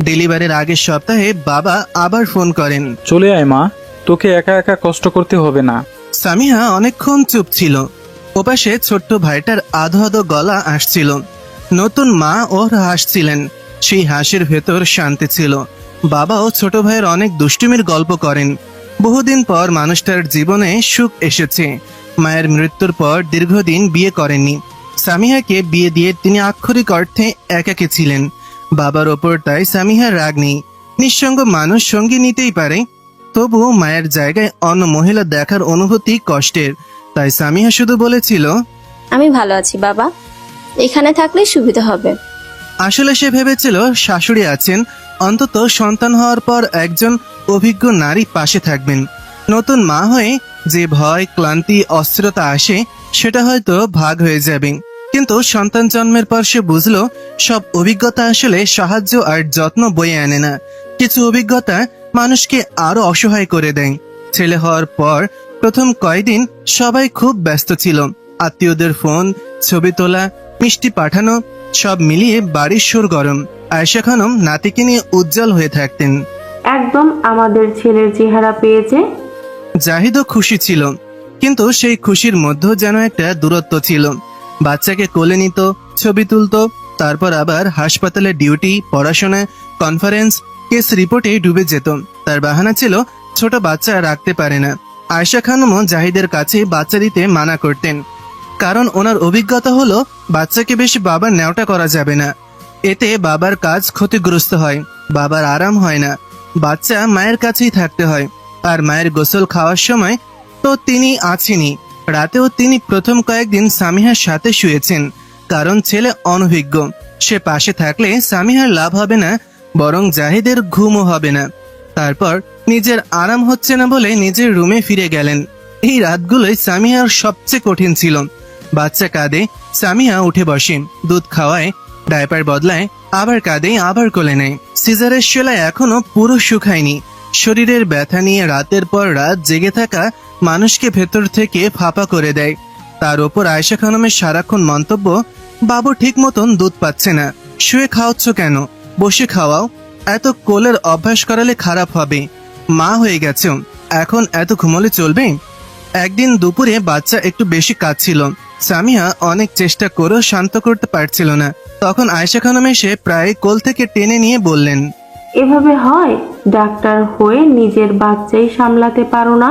ডেলিভারির আগের সপ্তাহে বাবা আবার ফোন করেন। চলে আয় মা, তোকে একা একা কষ্ট করতে হবে না। সামিহা অনেকক্ষণ চুপ ছিল। ওপাশে ছোট্ট ভাইটার আধো আধো গলা আসছিল, নতুন মা ওর হাসছিলেন, সেই হাসির ভেতর শান্তি ছিল। বাবাও ছোট ভাইয়ের অনেক দুষ্টুমির গল্প করেন। বহুদিন পর মানুষটার জীবনে সুখ এসেছে। মায়ের মৃত্যুর পর দীর্ঘদিন বিয়ে করেননি। সামিহাকে বিয়ে দিয়ে তিনি আক্ষরিক অর্থে একাকী ছিলেন। বাবার ওপর তাই সামিহার রাগ নেই। নিঃসঙ্গ মানুষ সঙ্গী নিতেই পারে, তবুও মায়ের জায়গায় অন্য মহিলা দেখার অনুভূতি কষ্টের। তাই সামিহা শুধু বলেছিল, আমি ভালো আছি বাবা, এখানে থাকলে সুবিধা হবে। আসলে সে ভেবেছিল শাশুড়ি আছেন, অন্তত সন্তান হওয়ার পর একজন অভিজ্ঞ নারী পাশে থাকবেন। নতুন মা হয়ে যে ভয়, ক্লান্তি, অস্থিরতা আসে সেটা হয়তো ভাগ হয়ে যাবে, কিন্তু সন্তান জন্মের পর সে বুঝলো সব অভিজ্ঞতা আসলে সাহায্য আর যত্ন বয়ে আনে না। কিছু অভিজ্ঞতা মানুষকে আরো অসহায় করে দেয়। ছেলে হওয়ার পর প্রথম কয়েকদিন সবাই খুব ব্যস্ত ছিল। আত্মীয়দের ফোন, ছবি তোলা, মিষ্টি পাঠানো সব মিলিয়ে বাড়ির সুর গরম। আয়েশা খানম নাতিকে নিয়ে উজ্জ্বল হয়ে থাকতেন। একদম আমাদের ছেলের চেহারা পেয়েছে। জাহিদও খুশি ছিল, কিন্তু সেই খুশির মধ্যেও যেন একটা দূরত্ব ছিল। বাচ্চাকে কোলে নিত, ছবি তুলতো, তারপর আবার হাসপাতালে ডিউটি, পড়াশোনা, কনফারেন্স, কেস রিপোর্টে ডুবে যেত। তার বাহানা ছিল ছোট বাচ্চা রাখতে পারে না। আয়েশা খানমও জাহিদের কাছে বাচ্চা দিতে মানা করতেন, কারণ ওনার অভিজ্ঞতা হলো বাচ্চাকে বেশি বাবার নেওটা করা যাবে না, এতে বাবার কাজ ক্ষতিগ্রস্ত হয়, বাবার আরাম হয় না, বাচ্চা মায়ের কাছেই থাকতে হয়। আর মায়ের গোসল খাওয়ার সময় তো তিনি আছেনই। রাতেও তিনি প্রথম কয়েকদিন সামিহার সাথে শুয়েছেন, কারণ ছেলে অনভিজ্ঞ। সে পাশে থাকলে সামিহার লাভ হবে না, বরং জাহিদের ঘুমও হবে না। তারপর নিজের আরাম হচ্ছে না বলে নিজের রুমে ফিরে গেলেন। এই রাতগুলোই সামিহার সবচেয়ে কঠিন ছিল। বাচ্চা কাঁদে, সামিহা উঠে বসে, দুধ খাওয়ায়, ডায়পার বদলায়, আবার কাঁদে, আবার কোলে নেয়। সিজারের সেলাই এখনো পুরো শুকায়নি। শরীরের ব্যথা নিয়ে রাতের পর রাত জেগে থাকা মানুষকে ভেতর থেকে ফাঁপা করে দেয়। তার ওপর আয়েশা খানমের সারাক্ষণ মন্তব্য, বাবু ঠিক মতন দুধ পাচ্ছে না, শুয়ে খাওয়াচ্ছ কেন, বসে খাওয়াও, এত কোলের অভ্যাস করালে খারাপ হবে, মা হয়ে গেছে, এখন এত ঘুমোলে চলবে। একদিন দুপুরে বাচ্চা একটু বেশি কাঁদছিল। সামিহা অনেক চেষ্টা করেও শান্ত করতে পারছিল না। তখন আয়েশা খানম এসে প্রায় কোল থেকে টেনে নিয়ে বললেন, এভাবে হয়? ডাক্তার হয়ে নিজের বাচ্চাই সামলাতে পারো না?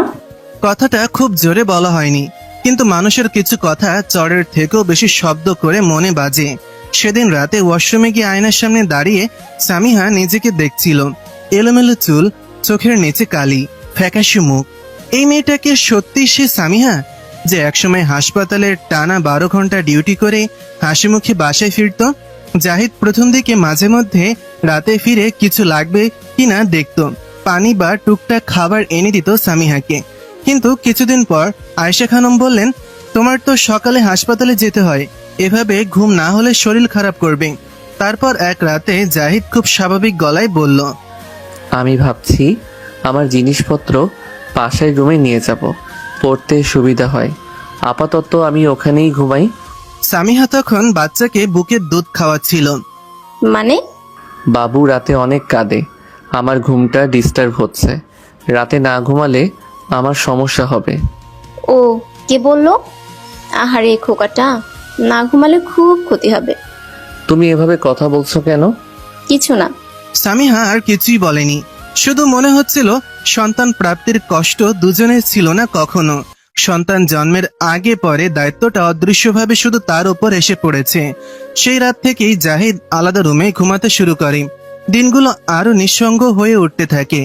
কথাটা খুব জোরে বলা হয়নি, কিন্তু মানুষের কিছু কথা চড়ের থেকেও বেশি শব্দ করে মনে বাজে। সেদিন রাতে ওয়াশরুমে গিয়ে আয়নার সামনে দাঁড়িয়ে সামিহা নিজেকে দেখছিল। এলোমেলো চুল, চোখের নিচে কালি, ফ্যাকাশে মুখ। এই মেয়েটাকে সত্যি সে সামিহা, যে একসময় হাসপাতালের টানা 12 ঘন্টা ডিউটি করে হাসি মুখে বাসায় ফিরত? জাহিদ প্রথম দিকে মাঝে মধ্যে রাতে ফিরে কিছু লাগবে কিনা দেখত, পানি বা টুকটাক খাবার এনে দিত সামিহাকে। কিন্তু কিছুদিন পর আয়েশা খানম বললেন, তোমার তো সকালে হাসপাতালে যেতে হয়, এভাবে ঘুম না হলে শরীর খারাপ করবে। তারপর এক রাতে জাহিদ খুব স্বাভাবিক গলায় বলল, আমি ভাবছি আমার জিনিসপত্র পাশের রুমে নিয়ে যাব, পড়তে সুবিধা হয়। আপাতত আমি ওখানেই ঘুমাই। সামিহা তখন বাচ্চাকে বুকের দুধ খাওয়াচ্ছিল। মানে? বাবু রাতে অনেক কাঁদে, আমার ঘুমটা ডিস্টার্ব হচ্ছে। রাতে না ঘুমালে আমার সমস্যা হবে। ও, কে বললো? আহারে খোকাটা, না ঘুমালে খুব ক্ষতি হবে। তুমি এভাবে কথা বলছো কেন? কিছু না। সামিহা আর কিছুই বলেনি, শুধু মনে হচ্ছিল সন্তান প্রাপ্তির কষ্ট দুজনের ছিল না কখনো। সন্তান জন্মের আগে পরে দায়িত্বটা অদৃশ্যভাবে শুধু তার উপর এসে পড়েছে। সেই রাত থেকেই জাহিদ আলাদা রুমে ঘুমাতে শুরু করে। দিনগুলো আরো নিঃসঙ্গ হয়ে উঠতে থাকে।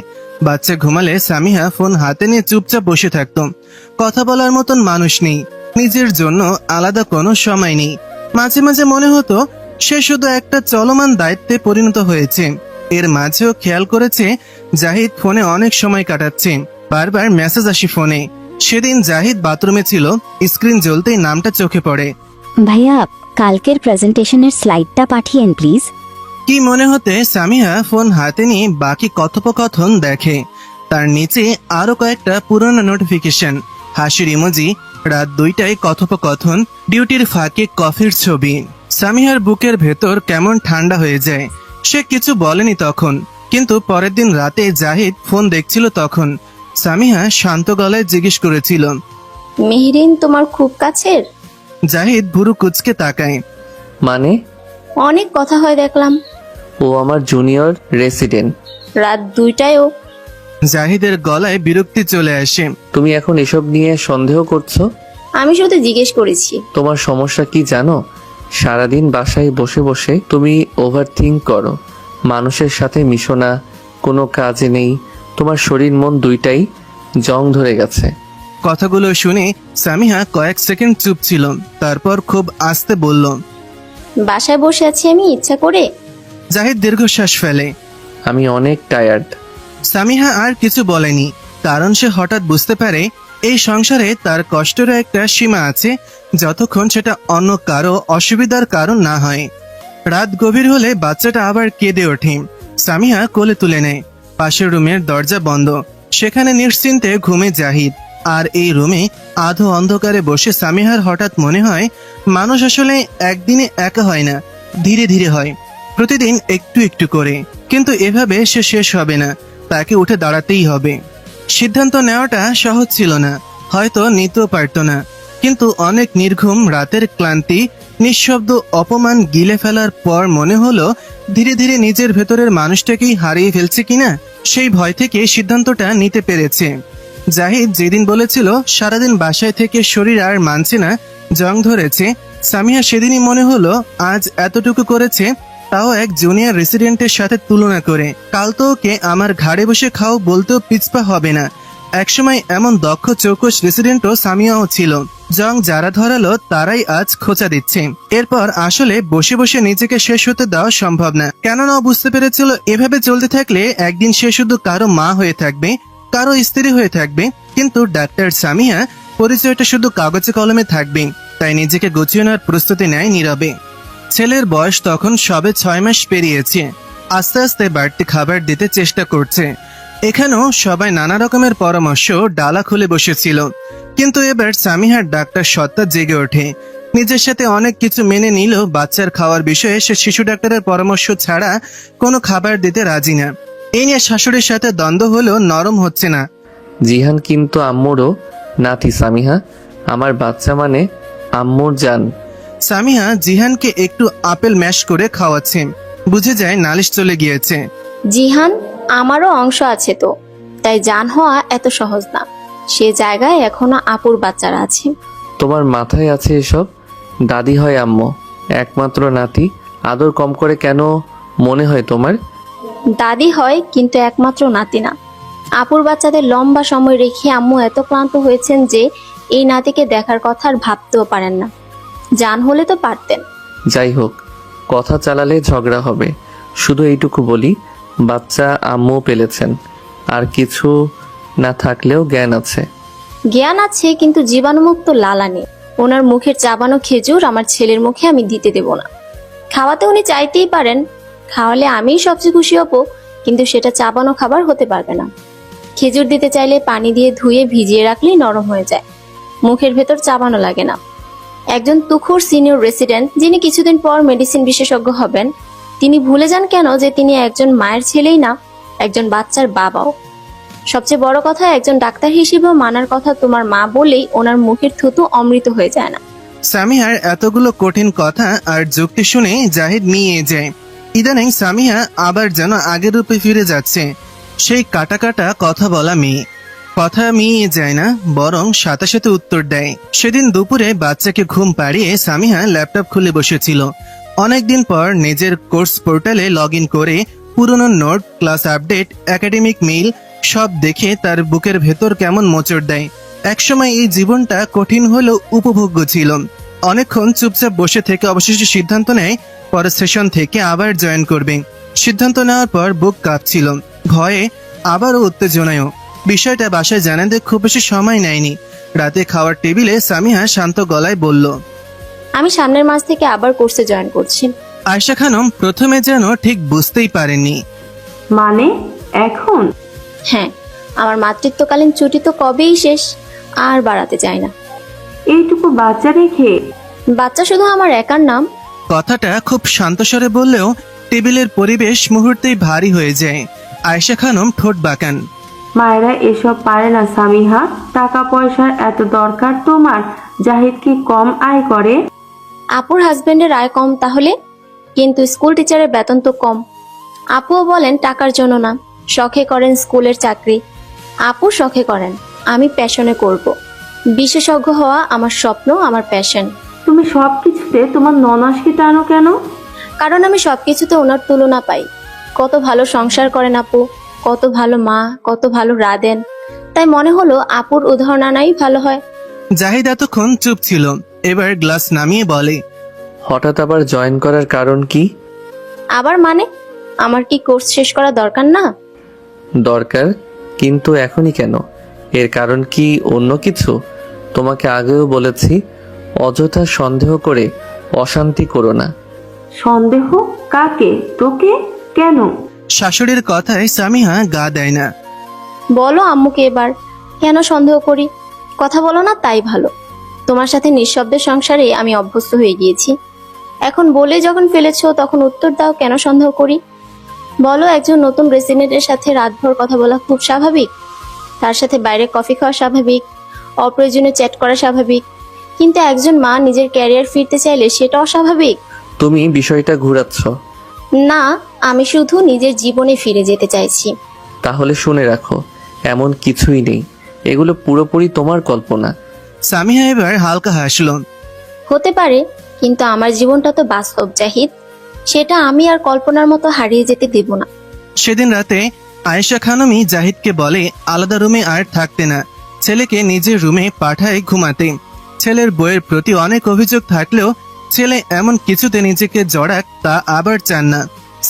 বাচ্চা ঘুমালে সামিহা ফোন হাতে নিয়ে চুপচাপ বসে থাকত। কথা বলার মতন মানুষ নেই, নিজের জন্য আলাদা কোনো সময় নেই। মাঝে মাঝে মনে হতো সে শুধু একটা চলমান দায়িত্বে পরিণত হয়েছে। এর মাঝেও খেয়াল করেছে জাহিদ ফোনে অনেক সময় কাটাচ্ছে, বারবার মেসেজ আসে ফোনে। সেদিন জাহিদ বাথরুমে ছিল, স্ক্রিন জ্বলতেই নামটা চোখে পড়ে। ভাইয়া, কালকের প্রেজেন্টেশনের স্লাইডটা পাঠিয়েন প্লিজ। কি মনে হতে সামিহা ফোন হাতে নিয়ে বাকি কথোপকথন দেখে। তার নিচে আরো কয়েকটা পুরনো নোটিফিকেশন, হাসির ইমোজি, রাত 2টায় কথোপকথন, ডিউটির ফাঁকে কফির ছবি। সামিহার বুকের ভেতর কেমন ঠান্ডা হয়ে যায়। সে কিছু বলেনি তখন, কিন্তু পরের দিন রাতে জাহিদ ফোন দেখছিল তখন। সামিহা শান্ত গলায় জিজ্ঞেস করেছিল, মেহরিন তোমার খুব কাছের? জাহিদ ভুরু কুচকে তাকায়। মানে? অনেক কথা হয় দেখলাম। ও আমার জুনিয়র রেসিডেন্ট। রাত 2টায়ও? জাহিদের গলায় বিরক্তি চলে আসে। তুমি এখন এসব নিয়ে সন্দেহ করছো? আমি শুধু জিজ্ঞেস করেছি। তোমার সমস্যা কি জানো? সারাদিন বাসায় বসে বসে তুমি ওভার থিঙ্ক করো, মানুষের সাথে মিশো না, কোনো কাজে নেই, তোমার শরীর মন দুইটাই জং ধরে গেছে। কথাগুলো শুনে সামিহা কয়েক সেকেন্ড চুপ ছিল, তারপর খুব আস্তে বলল, বাসায় বসে আছি আমি ইচ্ছা করে? জাহিদ দীর্ঘশ্বাস ফেলে। আমি অনেক টায়ার্ড। সামিহা আর কিছু বলেনি, কারণ সে হঠাৎ বুঝতে পারে এই সংসারে তার কষ্টেরও একটা সীমা আছে, যতক্ষণ সেটা অন্য কারো অসুবিধার কারণ না হয়। রাত গভীর হলে বাচ্চাটা আবার কেঁদে ওঠে। সামিহা কোলে তুলে নেয়। পাশের রুমের দরজা বন্ধ, সেখানে নিশ্চিন্তে ঘুমে জাহিদ। আর এই রুমে আধো অন্ধকারে বসে সামিহার হঠাৎ মনে হয়, মানুষ আসলে একদিনে একা হয় না, ধীরে ধীরে হয়, প্রতিদিন একটু একটু করে। কিন্তু এভাবে সে শেষ হবে না, তাকে উঠে দাঁড়াতেই হবে। সিদ্ধান্ত নেওয়াটা সহজ ছিল না, হয়তো নিতেও পারত না, কিন্তু অনেক নির্ঘুম রাতের ক্লান্তি, নিঃশব্দ অপমান গিলে ফেলার পর মনে হলো ধীরে ধীরে নিজের ভেতরের মানুষটাকেই হারিয়ে ফেলছে কিনা। সেই ভয় থেকে সিদ্ধান্তটা নিতে পেরেছে। জাহিদ যেদিন বলেছিল সারাদিন বাসায় থেকে শরীর আর মানছে না, জং ধরেছে, সামিহা সেদিনই মনে হলো আজ এতটুকু করেছে, তাও এক জুনিয়র রেসিডেন্টের সাথে তুলনা করে। কাল তো ওকে আমার ঘাড়ে বসে খাও বলতেও পিছপা হবে না। একসময় এমন দক্ষ চৌকস রেসিডেন্টও সামিয়াও ছিল। জং যারা ধরালো তারাই আজ খোঁচা দিচ্ছে। এরপর আসলে বসে বসে নিজেকে শেষ হতে দেওয়া সম্ভব না, কেননা ও বুঝতে পেরেছিল এভাবে চলতে থাকলে একদিন সে শুধু কারো মা হয়ে থাকবে, কারো স্ত্রী হয়ে থাকবে, কিন্তু ডাক্তার সামিয়া পরিচয়টা শুধু কাগজে কলমে থাকবে। তাই নিজেকে গুছিয়ে নেওয়ার প্রস্তুতি নেয় নীরবে। ছেলের বয়স তখন সবে 6 মাস পেরিয়েছে। আস্তে আস্তে বাড়তি খাবার দিতে চেষ্টা করছে। এখানেও সবাই নানা রকমের পরামর্শ ডালা খুলে বসেছিল, কিন্তু এবার সামিহার ডাক্তার সত্তা জেগে ওঠে। নিজের সাথে অনেক কিছু মেনে নিলেও বাচ্চার খাওয়ার বিষয়ে সে শিশু ডাক্তারের পরামর্শ ছাড়া কোনো খাবার দিতে রাজি না। এই নিয়ে শাশুড়ির সাথে দ্বন্দ্ব হলেও নরম হচ্ছে না। জিহান কিন্তু আম্মুরও নাতি সামিহা, আমার বাচ্চা মানে আম্মুর জান। সামিহা জিহানকে একটু আপেল ম্যাশ করে খাওয়াচ্ছে, বুঝে যায় নালিশ চলে গিয়েছে। জিহান আমারও অংশ আছে তো, তাই জান হওয়া এত সহজ না। সে জায়গায় এখনো আপুর বাচ্চারা আছে। তোমার মাথায় আছে এসব? দাদি হয় আম্মু, একমাত্র নাতি, আদর কম করে কেন মনে হয় তোমার? দাদি হয় কিন্তু একমাত্র নাতি না। আপুর বাচ্চাদের লম্বা সময় রেখে আম্মু এত ক্লান্ত হয়েছেন যে এই নাতিকে দেখার কথা আর ভাবতেও পারেন না। জান হলে তো পারতেন। যাই হোক, কথা চালালে ঝগড়া হবে। শুধু এইটুকু বলি, বাচ্চা আম্মু পেলেছেন, আর কিছু না থাকলেও জ্ঞান আছে। জ্ঞান আছে, কিন্তু জীবাণুমুক্ত লালা নেই। ওনার মুখের চাবানো খেজুর আমার ছেলের মুখে আমি দিতে দেব না। খাওয়াতে উনি চাইতেই পারেন, খাওয়ালে আমিই সবচেয়ে খুশি হব, কিন্তু সেটা চাবানো খাবার হতে পারবে না। খেজুর দিতে চাইলে পানি দিয়ে ধুয়ে ভিজিয়ে রাখলেই নরম হয়ে যায়, মুখের ভেতর চাবানো লাগে না। একজন তুখোর সিনিয়র রেসিডেন্ট, যিনি কিছুদিন পর মেডিসিন বিশেষজ্ঞ হবেন, তিনি ভুলে যান কেন যে তিনি একজন মায়ের ছেলেই না, একজন বাচ্চার বাবাও। সবচেয়ে বড় কথা, একজন ডাক্তার হিসেবেও মানার কথা তোমার মা বলেই ওনার মুখের থুতু অমৃত হয়ে যায় না। সামিহার এতগুলো কঠিন কথা আর যুক্তি শুনে জাহিদ মিয়ে যায়। ইদানিং সামিহা আবার যেন আগের রূপে ফিরে যাচ্ছে, সেই কাটা কাটা কথা বলা মেয়ে। কথা মিয়ে যায় না, বরং সাথে সাথে উত্তর দেয়। সেদিন দুপুরে বাচ্চাকে ঘুম পাড়িয়ে সামিহা ল্যাপটপ খুলে বসেছিল। অনেকদিন পর নিজের কোর্স পোর্টালে লগ ইন করে পুরনো note, class update, academic mail সব দেখে তার বুকের ভেতর কেমন মোচড় দেয়। একসময় এই জীবনটা কঠিন হলেও উপভোগ্য ছিল। অনেকক্ষণ চুপচাপ বসে থেকে অবশেষে সিদ্ধান্ত নেয় পরের সেশন থেকে আবার জয়েন করবে। সিদ্ধান্ত নেওয়ার পর বুক কাঁপছিল, ভয়ে আবারও উত্তেজনায়ও। বিষয়টা বাসায় জানাতে খুব বেশি সময় নেয়নি। রাতে খাওয়ার টেবিলে সামিহা শান্ত গলায় বলল, আমি সামনের মাস থেকে আবার কোর্সে জয়েন করছি। আয়েশা খানম প্রথমে যেন ঠিক বুঝতেই পারেননি। মানে এখন? হ্যাঁ, আমার মাতৃত্বকালীন ছুটি তো কবেই শেষ, আর বাড়াতে চাই না। এইটুকু বাচ্চা রেখে? বাচ্চা শুধু আমার একার নাম। কথাটা খুব শান্তস্বরে বললেও টেবিলের পরিবেশ মুহূর্তেই ভারী হয়ে যায়। আয়েশা খানম ঠোঁট বাঁকান। মায়েরা এসব পারে না সামিহা। টাকা পয়সার এত দরকার তোমার? জাহিদ কি কম আয় করে? আপুর হাজবেন্ডের আয় কম তাহলে, কিন্তু স্কুল টিচারের বেতন তো কম। আপুও বলেন টাকার জন্য না, শখে করেন স্কুলের চাকরি। আপু শখে করেন, আমি প্যাশনে করব। বিশেষজ্ঞ হওয়া আমার স্বপ্ন, আমার প্যাশন। তুমি সবকিছুতে তোমার ননাসকে টানো কেন? কারণ আমি সবকিছুতে ওনার তুলনা পাই। কত ভালো সংসার করেন আপু, কত ভালো মা, কত ভালো রাঁধেন। তাই মনে হলো আপুর উদাহরণ আনাই ভালো হয়। জাহিদ এতক্ষণ চুপ ছিল, এবার গ্লাস নামিয়ে বলে, হঠাৎ আবার জয়েন করার কারণ কি? আবার মানে, আমার কি কোর্স শেষ করা দরকার না? দরকার, কিন্তু এখনই কেন? এর কারণ কি অন্য কিছু? তোমাকে আগেও বলেছি, অযথা সন্দেহ করে অশান্তি করো না। সন্দেহ? কাকে? তোকে? কেন? শাশুড়ির কথায় সামিহা গা দেয় না। বলো আম্মুকে এবার, কেন সন্দেহ করি? কথা বলো না তাই ভালো। তোমার সাথে নিঃশব্দের সংসারে আমি অভ্যস্ত হয়ে গিয়েছি। এখন বলে যখন ফেলেছো, তখন উত্তর দাও কেন সন্দেহ করি। বলো, একজন নতুন রেসিডেন্টের সাথে রাতভর কথা বলা খুব স্বাভাবিক, তার সাথে বাইরে কফি খাওয়া স্বাভাবিক, অপ্রয়োজনীয় চ্যাট করা স্বাভাবিক, কিন্তু একজন মা নিজের ক্যারিয়ার ফিরতে চাইলে সেটা অস্বাভাবিক। তুমি বিষয়টা ঘুরাচ্ছ। না, আমি শুধু নিজের জীবনে ফিরে যেতে চাইছি। তাহলে শুনে রাখো, এমন কিছুই নেই, এগুলো পুরোপুরি তোমার কল্পনা। সামিহা এবার হালকা হাসল। হতে পারে, কিন্তু আমার জীবনটা তো বাস্তব জাহিদ, সেটা আমি আর কল্পনার মতো হারিয়ে যেতে দেব না। সেদিন রাতে আয়েশা খানমই জাহিদকে বলে আলাদা রুমে আর থাকতে না, ছেলেকে নিজের রুমে পাঠায় ঘুমাতে। ছেলের বইয়ের প্রতি অনেক অভিযোগ থাকলেও ছেলে এমন কিছুতে নিজেকে জড়াক তা আবার চান না।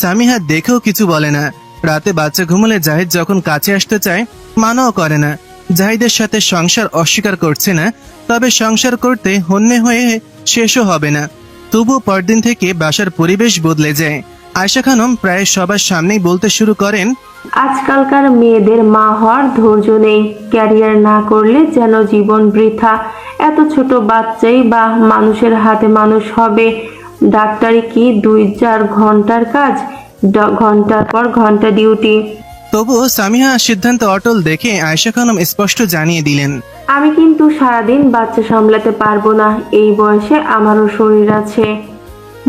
সামিহা দেখেও কিছু বলে না। রাতে বাচ্চা ঘুমলে জাহিদ যখন কাছে আসতে চায়, মানাও করে না। জাহিদের সাথে সংসার অস্বীকার করছে না, তবে সংসার করতে হন্যে হয়ে শেষও হবে না। তবুও পরদিন থেকে বাসার পরিবেশ বদলে যায়। আয়েশা খানম প্রায় সবার সামনেই বলতে শুরু করেন, আজকালকার মেয়েদের মা হওয়ার ধৈর্য নেই। ক্যারিয়ার না করলে যেন জীবন বৃথা। এত ছোট বাচ্চাই বা মানুষের হাতে মানুষ হবে। ডাক্তারি কি 2-4 ঘন্টার কাজ? ঘন্টার পর ঘন্টা ডিউটি। তবুও সামিহা সিদ্ধান্ত অটল দেখে আয়েশা খানম স্পষ্ট জানিয়ে দিলেন, আমি কিন্তু সারাদিন বাচ্চা সামলাতে পারবো না। এই বয়সে আমারও শরীর আছে।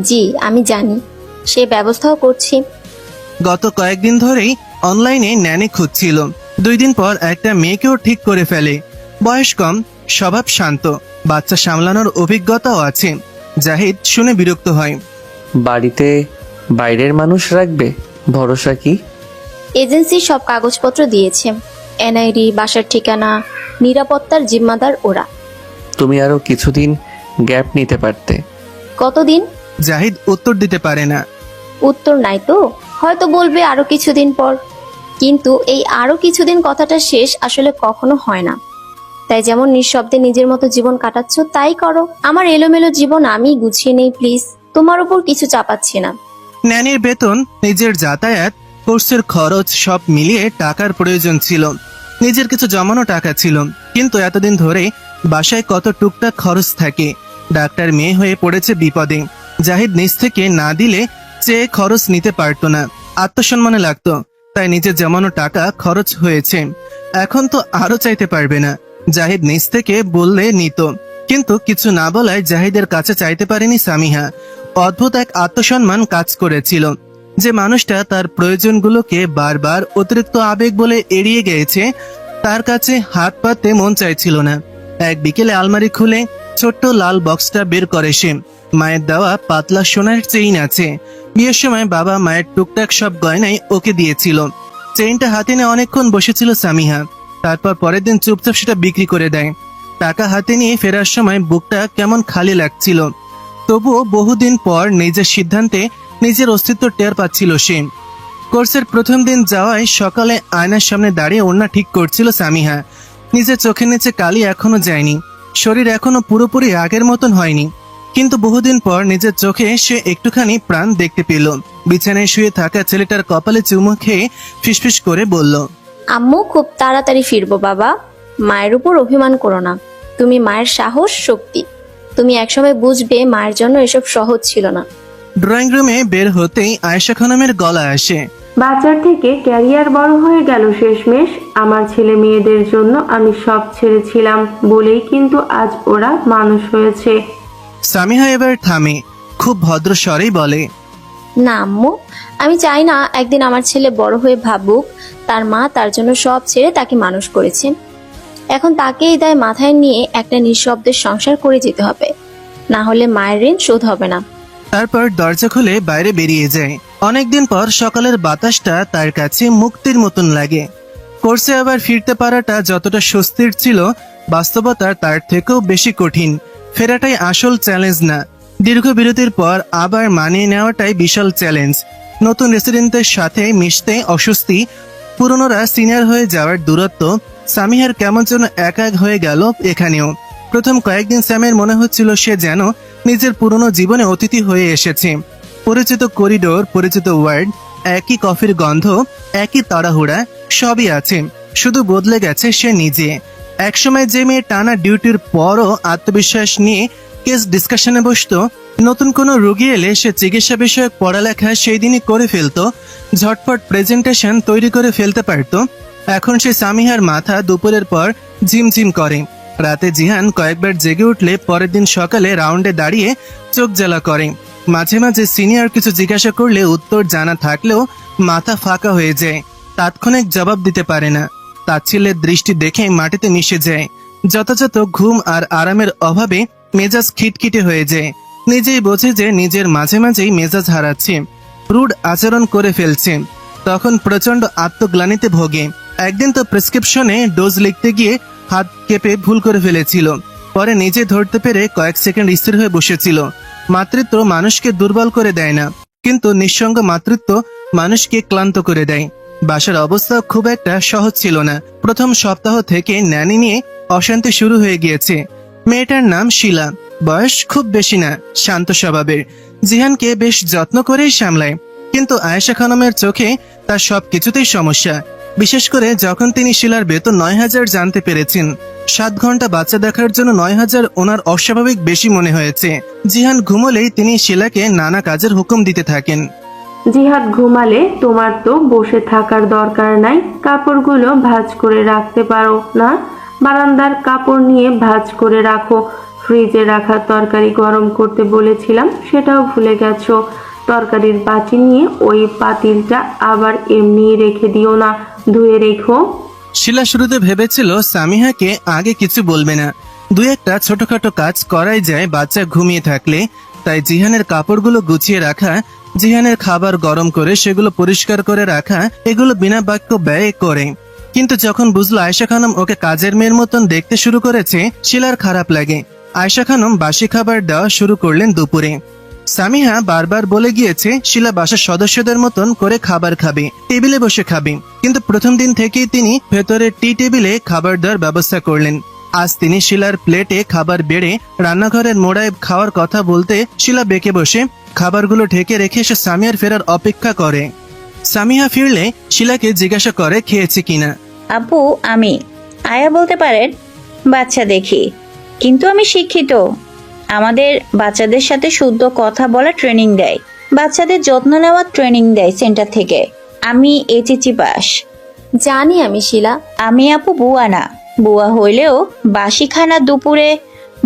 জি আমি জানি, সে ব্যবস্থাও করছি। গত কয়েকদিন ধরেই অনলাইনে ন্যানি খুঁজছিল। 2 দিন পর একটা মেয়েকেও ঠিক করে ফেলে। বয়স কম, স্বভাব শান্ত, বাচ্চা সামলানোর অভিজ্ঞতাও আছে। জাহিদ শুনে বিরক্ত হয়। বাড়িতে বাইরের মানুষ রাখবে? ভরসা কি? এজেন্সি সব কাগজপত্র দিয়েছে, এনআইডি, বাসার ঠিকানা, নিরাপত্তার জিম্মাদার ওরা। তুমি আরো কিছুদিন গ্যাপ নিতে পারতে। কতদিন? জাহিদ উত্তর দিতে পারে না। উত্তর নাই তো, হয়তো বলবে আরো কিছুদিন পর। কিন্তু এই আরো কিছুদিন কথাটা শেষ আসলে কখনো হয় না। তাই যেমন নিঃশব্দে নিজের মতো জীবন কাটাচ্ছ তাই করো। আমার এলোমেলো জীবন আমি গুছিয়ে নেই প্লিজ, তোমার উপর কিছু চাপাচ্ছি না। ন্যানির বেতন, নিজের যাতায়াত, কোর্সের খরচ সব মিলিয়ে টাকার প্রয়োজন ছিল। নিজের কিছু জমানো টাকা ছিল, কিন্তু এতদিন ধরে বাসায় কত টুকটাক খরচ থাকে। ডাক্তার মেয়ে হয়ে পড়েছে বিপদে। জাহিদ নিজ থেকে না দিলে চেয়ে খরচ নিতে পারতো না, আত্মসম্মানে লাগতো। তাই নিজের জমানো টাকা খরচ হয়েছে, এখন তো আরো চাইতে পারবে না। জাহিদ নিজ থেকে বললে নিত, কিন্তু কিছু না বলায় জাহিদের কাছে চাইতে পারেনি সামিহা। অদ্ভুত এক আত্মসম্মান কাজ করেছিল। যে মানুষটা তার প্রয়োজনগুলোকে বারবার অতিরিক্ত আবেগ বলে এড়িয়ে গিয়েছে, তার কাছে হাত পাততে মন চাইছিল না। এক বিকেলে আলমারি খুলে ছোট্ট লাল বক্সটা বের করে সে। মায়ের দেওয়া পাতলা সোনার চেইন আছে। বিয়ের সময় বাবা মায়ের টুকটাক সব গয়নাই ওকে দিয়েছিল। চেইনটা হাতে নিয়ে অনেকক্ষণ বসেছিল সামিহা, তারপর পরের দিন চুপচাপ সেটা বিক্রি করে দেয়। টাকা হাতে নিয়ে ফেরার সময় বুকটা কেমন খালি লাগছিল। তবুও বহুদিন পর নিজের সিদ্ধান্তে নিজের অস্তিত্ব টের পাচ্ছিল সে। কোর্সের প্রথম দিন যাওয়ায় সকালে আয়নার সামনে দাঁড়িয়ে ওড়না ঠিক করছিল সামিহা। নিজের চোখের নিচে কালি এখনো যায়নি, শরীর এখনো পুরোপুরি আগের মতন হয়নি, কিন্তু বহুদিন পর নিজের চোখে সে একটুখানি প্রাণ দেখতে পেল। বিছানায় শুয়ে থাকা ছেলেটার কপালে চুমু খেয়ে ফিসফিস করে বলল, আম্মু খুব তাড়াতাড়ি ফিরবো বাবা, মায়ের উপর অভিমান করো না। তুমি মায়ের সাহস শক্তি, তুমি একসময় বুঝবে মায়ের জন্য এসব সহজ ছিল না। ড্রয়িং রুমে বের হতেই আয়েশা খানমের গলা আসে, বাচ্চার থেকে ক্যারিয়ার বড় হয়ে গেল শেষমেশ। আমার ছেলে মেয়েদের জন্য আমি সব ছেড়েছিলাম বলেই কিন্তু আজ ওরা মানুষ হয়েছে। সামিহা এবার থামে, খুব ভদ্র স্বরেই বলে, না আম্মু, আমি চাই না একদিন আমার ছেলে বড় হয়ে ভাবুক তার মা তার জন্য সব ছেড়ে তাকে মানুষ করেছে। এখন তাকে এই দায় মাথায় নিয়ে একটা নিঃশব্দের সংসার করে যেতে হবে, না হলে মায়ের ঋণ শোধ হবে না। তারপর দরজা খুলে বাইরে বেরিয়ে যায়। অনেকদিন পর সকালের বাতাসটা তার কাছে মুক্তির মতন লাগে। কোর্সে আবার ফিরতে পারাটা যতটা স্বস্তির ছিল, বাস্তবতা তার থেকেও বেশি কঠিন। ফেরাটাই আসল চ্যালেঞ্জ না, দীর্ঘ বিরতির পর আবার মানিয়ে নেওয়াটাই বিশাল চ্যালেঞ্জ। নতুন রেসিডেন্টদের সাথে মিশতে অস্বস্তি, পুরনোরা সিনিয়র হয়ে যাওয়ার দূরত্ব। সামিহার কেমন যেন এক এক হয়ে গেল এখানেও। প্রথম কয়েকদিন স্যামের মনে হচ্ছিল সে যেন নিজের পুরনো জীবনে অতিথি হয়ে এসেছে। পরিচিত করিডোর, পরিচিত ওয়ার্ড, একই কফির গন্ধ, একই তাড়াহুড়া, সবই আছে, শুধু বদলে গেছে সে নিজে। একসময় যে মেয়ে টানা ডিউটির পরও আত্মবিশ্বাস নিয়ে কেস ডিসকাশনে বসতো, নতুন কোনো রোগী এলে সে চিকিৎসা বিষয়ক পড়ালেখা সেই দিনই করে ফেলতো, ঝটপট প্রেজেন্টেশন তৈরি করে ফেলতে পারত, এখন সে সামিহার মাথা দুপুরের পর ঝিমঝিম করে। রাতে জিহান কয়েকবার জেগে উঠলে পরের দিন সকালে রাউন্ডে দাঁড়িয়ে চোখ জ্বালা করে। মাঝে মাঝে সিনিয়র কিছু জিজ্ঞাসা করলে উত্তর জানা থাকলেও মাথা ফাঁকা হয়ে যায়, তাৎক্ষণিক জবাব দিতে পারে না। তাচ্ছিল্যের দৃষ্টি দেখে মাটিতে মিশে যায়। যথাযথ ঘুম আর আরামের অভাবে মেজাজ খিটখিটে হয়ে যায়। নিজেই বোঝে যে নিজের মাঝে মাঝেই মেজাজ হারাচ্ছে, রুড আচরণ করে ফেলছে। তখন প্রচন্ড আত্মগ্লানিতে ভোগে। একদিন তো প্রেসক্রিপশনে ডোজ লিখতে গিয়ে হাত কেঁপে ভুল করে ফেলেছিল। পরে নিজে ধরতে পেরে কয়েক সেকেন্ড স্থির হয়ে বসেছিল। মাতৃত্ব মানুষকে দুর্বল করে দেয় না, কিন্তু নিঃসঙ্গ মাতৃত্ব মানুষকে ক্লান্ত করে দেয়। বাসার অবস্থা খুব একটা সহজ ছিল না। প্রথম সপ্তাহ থেকে ন্যানি নিয়ে অশান্তি শুরু হয়ে গিয়েছে। মেয়েটার নাম শিলা, বয়স খুব বেশি না, শান্ত স্বভাবের। জিহানকে বেশ যত্ন করেই সামলায়, কিন্তু আয়েশা খানমের চোখে তার সবকিছুতেই সমস্যা। বিশেষ করে যখন তিনি শিলার বেতন 9,000 জানতে পেরেছেন। 7 ঘন্টা বাচ্চা দেখার জন্য 9,000 ওনার অস্বাভাবিক বেশি মনে হয়েছে। জিহান ঘুমলেই তিনি শিলাকে নানা কাজের হুকুম দিতে থাকেন। জিহাদ ঘুমালে তোমার তো বসে থাকার দরকার নাই, কাপড়গুলো ভাঁজ করে রাখতে পারো না? বারান্দার কাপড় নিয়ে ভাঁজ করে রাখো। ফ্রিজে রাখা তরকারি গরম করতে বলেছিলাম, সেটাও ভুলে গেছো। তরকারির বাটি নিয়ে ওই পাতিলটা আবার এমনি রেখে দিও না, ধুয়ে রেখো। শিলা শুরুতে ভেবেছিল সামিহাকে আগে কিছু বলবে না, 2-1টা ছোটখাটো কাজ করাই যায় বাচ্চা ঘুমিয়ে থাকলে। তাই জিহানের কাপড়গুলো গুছিয়ে রাখা, জিহানের খাবার গরম করে সেগুলো পরিষ্কার করে রাখা, এগুলো বিনা বাক্য ব্যয় করে। কিন্তু যখন বুঝলো আয়েশা খানম ওকে কাজের মেয়ের মতন দেখতে শুরু করেছে, শিলার খারাপ লাগে। আয়েশা খানম বাসি খাবার দেওয়া শুরু করলেন দুপুরে। সামিহা বারবার বলে গিয়েছে শিলা বাসার সদস্যদের মতন করে খাবার খাবে, টেবিলে বসে খাবে, কিন্তু প্রথম দিন থেকেই তিনি ভেতরের টি টেবিলে খাবার দেওয়ার ব্যবস্থা করলেন। আজ তিনি শিলার প্লেটে খাবার বেড়ে রান্নাঘরের মোড়ায় খাওয়ার কথা বলতে শিলা বেঁকে বসে খাবারগুলো ঢেকে রেখে সে সামিয়ার ফেরার অপেক্ষা করে। সামিহা ফিরলে শিলাকে জিজ্ঞাসা করে খেয়েছে কিনা। আপু আমি আয়া বলতে পারেন বাচ্চা দেখি, কিন্তু আমি শিক্ষিত। আমাদের বাচ্চাদের সাথে শুদ্ধ কথা বলা ট্রেনিং দেয়, বাচ্চাদের যত্ন নেওয়ার ট্রেনিং দেয় সেন্টার থেকে। আমি এইচএসসি পাস। জানি আমি শিলা। আমি আপু বুয়া না, বুয়া হইলেও বাসি খানা দুপুরে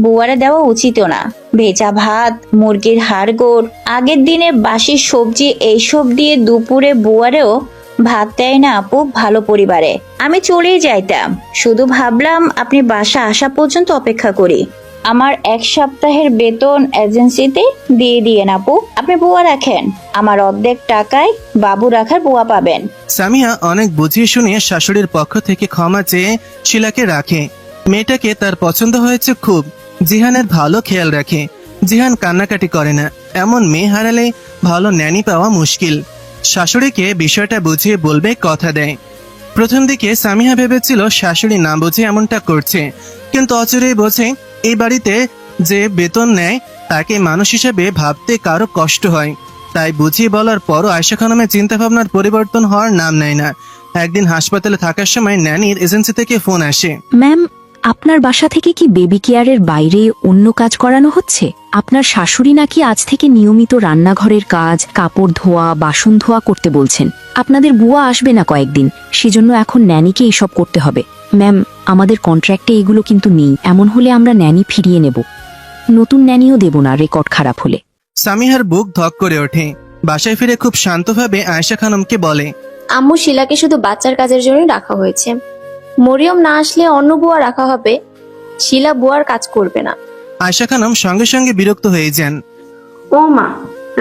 বুয়ারে দেওয়া উচিত না। ভেজা ভাত, মুরগির হাড়গোড়, আগের দিনে বাসি সবজি এইসব দিয়ে দুপুরে বুয়ারেও ভাত দেয় না আপু ভালো পরিবারে। আমি চলেই যাইতাম, শুধু ভাবলাম আপনি বাসা আসা পর্যন্ত অপেক্ষা করি। আমার 1 সপ্তাহের বেতন এজেন্সিতে দিয়ে দিয়েন আপু, আপনি বুয়া রাখেন, আমার অর্ধেক টাকায় বাবু রাখার বুয়া পাবেন। সামিহা অনেক বুঝিয়ে শুনিয়ে শাশুড়ির পক্ষ থেকে ক্ষমা চেয়ে শিলাকে রাখে। মেয়েটাকে তার পছন্দ হয়েছে খুব, জিহানের ভালো খেয়াল রাখে, জিহান কান্নাকাটি করে না। এমন মেয়ে হারালে ভালো ন্যানি পাওয়া মুশকিল। শাশুড়িকে বিষয়টা বুঝিয়ে বলবে কথা দেয়। প্রথম দিকে সামিহা ভেবেছিল শাশুড়ি না বুঝে এমনটা করছে, কিন্তু অচিরেই বোঝে এই বাড়িতে যে বেতন নেয় তাকে মানুষ হিসেবে ভাবতে কারো কষ্ট হয়। তাই বুঝিয়ে বলার পরও আয়েশা খানমের চিন্তাভাবনার পরিবর্তন হওয়ার নাম নেয় না। একদিন হাসপাতালে থাকার সময় ন্যানির এজেন্সি থেকে ফোন আসে। ম্যাম, আপনার বাসা থেকে কি বেবি কেয়ারের বাইরে অন্য কাজ করানো হচ্ছে? আপনার শাশুড়ি নাকি আজ থেকে নিয়মিত রান্নাঘরের কাজ, কাপড় ধোয়া, বাসন ধোয়া করতে বলছেন। আপনাদের বুয়া আসবে না কয়েকদিন, সেজন্য এখন ন্যানিকে এসব করতে হবে। ম্যাম, আমাদের কন্ট্রাক্টে এগুলো কিন্তু নেই। এমন হলে আমরা ন্যানি ফিরিয়ে নেব, নতুন ন্যানিও দেব না রেকর্ড খারাপ হলে। সামিহার বুক ধক করে ওঠে। বাসায় ফিরে খুব শান্তভাবে আয়েশা খানমকে বলে, আম্মু শিলাকে শুধু বাচ্চার কাজের জন্যই রাখা হয়েছে। মরিয়ম না আসলে অন্য বুয়া রাখা হবে, শিলা বুয়ার কাজ করবে না। আয়েশা খানম সঙ্গে সঙ্গে বিরক্ত হয়ে যান। ও মা,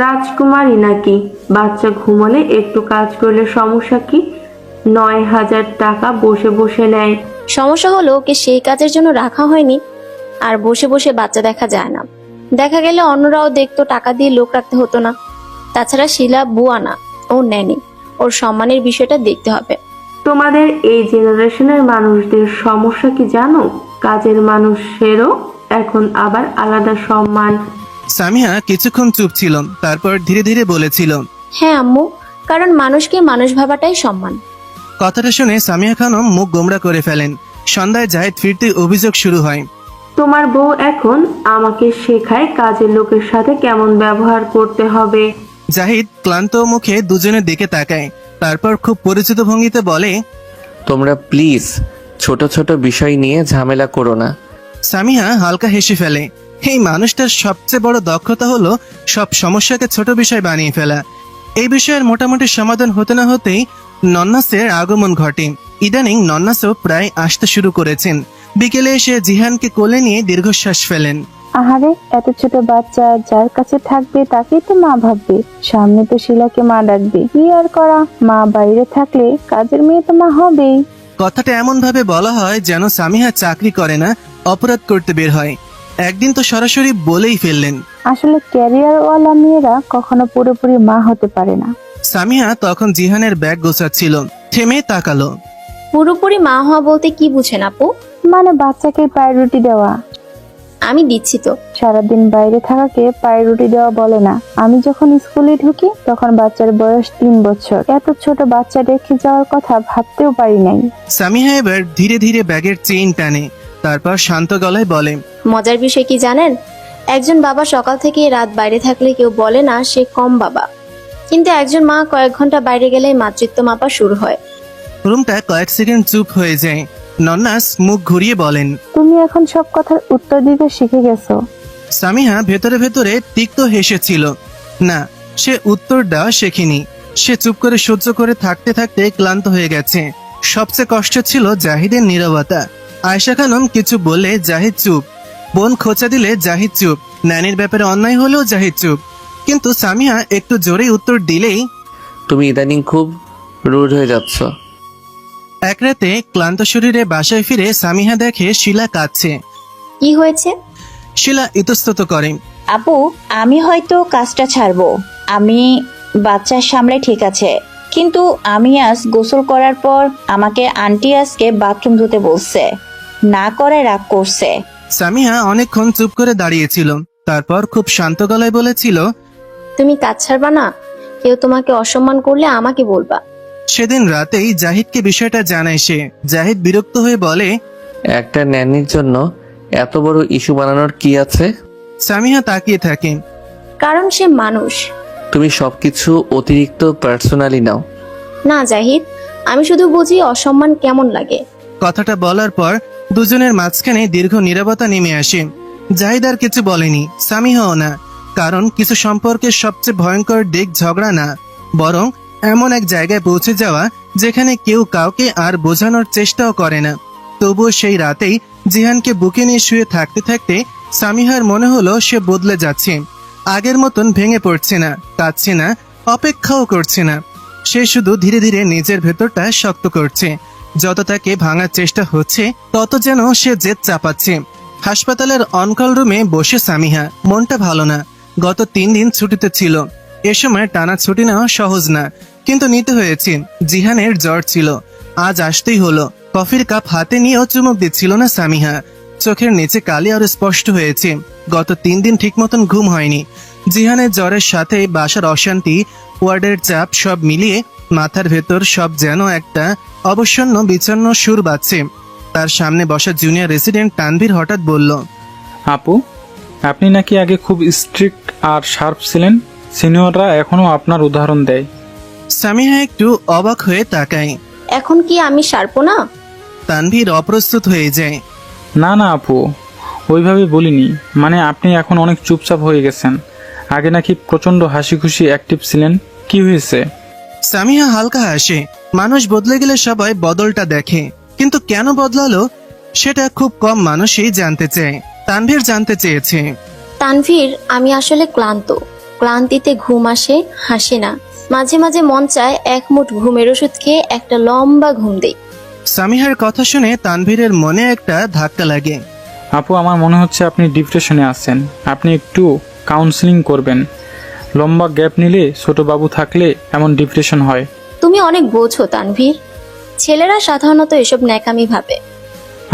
রাজকুমারী নাকি? বাচ্চা ঘুমালে একটু কাজ করলে সমস্যা কি? 9,000 টাকা বসে বসে নেয়। সমস্যা হলো ওকে সেই কাজের জন্য রাখা হয়নি, আর বসে বসে বাচ্চা দেখা যায় না। দেখা গেলে অন্যরাও দেখতো, টাকা দিয়ে লোক রাখতে হতো না। তাছাড়া শিলা বুয়া না, ও নেনি, ওর সম্মানের বিষয়টা দেখতে হবে। তোমাদের এই জেনারেশনের মানুষদের সমস্যা কি জানো? কাজের মানুষেরও এখন আবার আলাদা সম্মান। সামিহা কিছুক্ষণ চুপ ছিল, তারপর ধীরে ধীরে বলেছিল, হ্যাঁ আম্মু, কারণ মানুষকে মানুষ ভাবাটাই সম্মান। কথাটা শুনে সামিয়া খানম মুখ গোমড়া করে ফেলেন। সন্ধ্যায় জাহিদ ফিরতে অভিযোগ শুরু হয়। তোমার বউ এখন আমাকে শেখায় কাজের লোকের সাথে কেমন ব্যবহার করতে হবে। জাহিদ ক্লান্ত মুখে দুজনের দিকে তাকায়, তারপর খুব পরিচিত ভঙ্গিতে বলে, তোমরা প্লিজ ছোট ছোট বিষয় নিয়ে ঝামেলা করো না। সামিহা হালকা হেসে ফেলে। এই মানুষটার সবচেয়ে বড় দক্ষতা হলো সব সমস্যাকে ছোট বিষয় বানিয়ে ফেলা। এই বিষয়ের মোটামুটি সমাধান হতে না হতেই নন্নাসের আগমন ঘটে। ইদানিং নন্নাসও প্রায় আসতে শুরু করেছেন। বিকেলে এসে জিহানকে কোলে নিয়ে দীর্ঘশ্বাস ফেলেন। আহারে, এত ছোট বাচ্চা যার কাছে থাকবে তাকেই তো মা ভাববে। সামনে তো শিলাকে মা ডাকবে, কি আর করা, মা বাইরে থাকলে কাজের মেয়ে তো মা হবেই। কথাটা এমন ভাবে বলা হয় যেন সামিহা চাকরি করে না, অপরাধ করতে বের হয়। একদিন তো সরাসরি বলেই ফেললেন। আসলে ক্যারিয়ারওয়ালা মেয়েরা কখনো পুরোপুরি মা হতে পারে না। সামিহা তখন জিহানের ব্যাগ গোছাচ্ছিল, থেমে তাকালো। পুরোপুরি মা হওয়া বলতে কি বুঝেন আপু? মানে বাচ্চাকে প্রায়োরিটি দেওয়া। আমি দিচ্ছি তো। সারাদিন বাইরে থাকাকে প্রায়োরিটি দেওয়া বলে না। আমি যখন স্কুলে ঢুকি তখন বাচ্চার বয়স 3 বছর। এত ছোট বাচ্চা রেখে যাওয়ার কথা ভাবতেও পারি নাই। সামিহা এবার ধীরে ধীরে ব্যাগের চেইন টানে, তারপর শান্ত গলায় বলে, মজার বিষয় কি জানেন? একজন বাবা সকাল থেকে রাত বাইরে থাকলে কেউ বলে না সে কম বাবা, কিন্তু একজন মা কয়েক ঘন্টা বাইরে গেলেই মাতৃত্ব মাপা শুরু হয়। রুমটা কয়েক সেকেন্ড চুপ হয়ে যায়। নন্নাস মুখ ঘুরিয়ে বলেন, তুমি এখন সব কথার উত্তর দিতে শিখে গেছো। সামিহা ভেতরে ভেতরে তিক্ত হেসেছিল। না, সে উত্তর দেওয়া শেখেনি। সে চুপ করে সহ্য করে থাকতে থাকতে ক্লান্ত হয়ে গেছে। সবচেয়ে কষ্ট ছিল জাহিদের নীরবতা। আয়েশা খানম কিছু বললে জাহিদ চুপ, বোন খোঁচা দিলে জাহিদ চুপ, ন্যানির ব্যাপারে অন্যায় হলেও জাহিদ চুপ। কিন্তু সামিহা একটু জোরে উত্তর দিলেই, তুমি ইদানিং খুব রুড হয়ে যাচ্ছ। এক রাতে ক্লান্ত শরীরে বাসায় ফিরে সামিহা দেখে শিলা কাঁদছে। কি হয়েছে? শিলা ইতস্তত করে, আপু, আমি হয়তো কাজটা ছাড়বো। আমি বাচ্চার সামলে ঠিক আছে, কিন্তু আমি আজ গোসল করার পর আমাকে আন্টি আজকে বাথরুম ধুতে বলছে, না করে রাগ করছে। সামিহা অনেকক্ষণ চুপ করে দাঁড়িয়েছিল, তারপর খুব শান্ত গলায় বলেছিল, তুমি কাজ ছাড়বা না? কেউ তোমাকে অসম্মান করলে আমাকে বলবা। সেদিন রাতেই জাহিদকে বিষয়টা জানায় সে। জাহিদ বিরক্ত হয়ে বলে, একটা ন্যানির জন্য এত বড় ইস্যু বানানোর কি আছে? সামিহা তাকিয়ে থাকে। কারণ সে মানুষ। তুমি সবকিছু অতিরিক্ত পার্সোনালি নাও। না জাহিদ, আমি শুধু বুঝি অসম্মান কেমন লাগে। কথাটা বলার পর দুজনের মাঝখানে দীর্ঘ নীরবতা নেমে আসে। জাহিদ আর কিছু বলেনি, সামিহাও না। কারণ কিছু সম্পর্কের সবচেয়ে ভয়ঙ্কর দিক ঝগড়া না, বরং এমন এক জায়গায় পৌঁছে যাওয়া যেখানে কেউ কাউকে আর বোঝানোর চেষ্টাও করে না। তবুও সেই রাতেই জিহানকে বুকে নিয়ে শুয়ে থাকতে থাকতে সামিহার মনে হলো সে বদলে যাচ্ছে। আগের মতন ভেঙে পড়ছে না, কাঁদছে না, অপেক্ষাও করছে না। সে শুধু ধীরে ধীরে নিজের ভেতরটা শক্ত করছে। যত তাকে ভাঙার চেষ্টা হচ্ছে তত যেন সে জেদ চাপাচ্ছে। হাসপাতালের অনকল রুমে বসে সামিহা, মনটা ভালো না। গত 3 দিন ছুটিতে ছিল। এ সময় টানা ছুটি নেওয়া সহজ না, কিন্তু নিতে হয়েছে। জিহানের জ্বর ছিল, আজ আসতেই হলো। কফির কাপ হাতে নিয়েও চুমুক দিচ্ছিল না সামিহা। চোখের নিচে কালি আরো স্পষ্ট হয়েছে। গত 3 দিন ঠিক মতন ঘুম হয়নি। জিহানের জ্বরের সাথে বাসার অশান্তি, ওয়ার্ডের চাপ সব মিলিয়ে মাথার ভেতর সব যেন একটা অবসন্ন বিচ্ছন্ন সুর বাজছে। তার সামনে বসা জুনিয়র রেসিডেন্ট তানভীর হঠাৎ বলল, আপু, আপনি নাকি আগে খুব স্ট্রিক্ট আর শার্প ছিলেন। সিনিয়ররা এখনো আপনার উদাহরণ দেয়। সামিহা একটু অবাক হয়ে তাকায়। এখন কি আমি সারবো না? তানভীর অপ্রস্তুত হয়ে যায়। না না আপু, ওইভাবে বলিনি। মানে আপনি এখন অনেক চুপচাপ হয়ে গেছেন। আগে নাকি প্রচন্ড হাসি খুশি অ্যাক্টিভ ছিলেন, কি হয়েছে? সামিহা হালকা হাসে। মানুষ বদলে গেলে সবাই বদলটা দেখে, কিন্তু কেন বদলালো সেটা খুব কম মানুষই জানতে চায়। তানভীর জানতে চেয়েছে। তানভীর, আমি আসলে ক্লান্ত। ক্লান্তিতে ঘুম আসে, হাসে না। মাঝে মাঝে মন চায় এক মুঠ ঘুমের ওষুধ খেয়ে একটা লম্বা ঘুম দেই। সামিহার কথা শুনে তানভীরের মনে একটা ধাক্কা লাগে। আপু, আমার মনে হচ্ছে আপনি ডিপ্রেশনে আছেন। আপনি একটু কাউন্সিলিং করবেন। লম্বা গ্যাপ নিলে ছোট বাবু থাকলে এমন ডিপ্রেশন হয়। তুমি অনেক বোঝো তানভীর। ছেলেরা সাধারণত এসব ন্যাকামি ভাবে।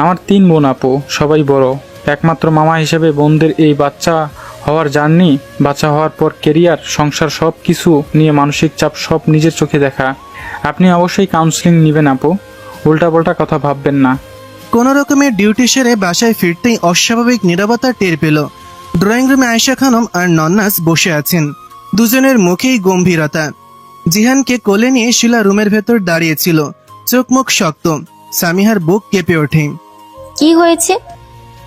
আমার 3 বোন আপু, সবাই বড়। একমাত্র মামা হিসেবে বোনদের এই বাচ্চা হওয়ার জার্নি, বাচ্চা হওয়ার পর কেরিয়ার, সংসার সব কিছু নিয়ে মানসিক চাপ সব নিজের চোখে দেখা। আপনি অবশ্যই কাউন্সিলিং নেবেন আপু, উল্টাপাল্টা কথা ভাববেন না। কোন রকমের ডিউটি সেরে বাসায় ফিরতেই অস্বাভাবিক নীরবতা টের পেল। ড্রয়িং রুমে আয়েশা খানম আর নন্নাস বসে আছেন। দুজনের মুখেই গম্ভীরতা। জিহানকে কোলে নিয়ে শিলা রুমের ভেতর দাঁড়িয়েছিল, চোখ মুখ শক্ত। সামিহার বুক কেঁপে ওঠে। কি হয়েছে?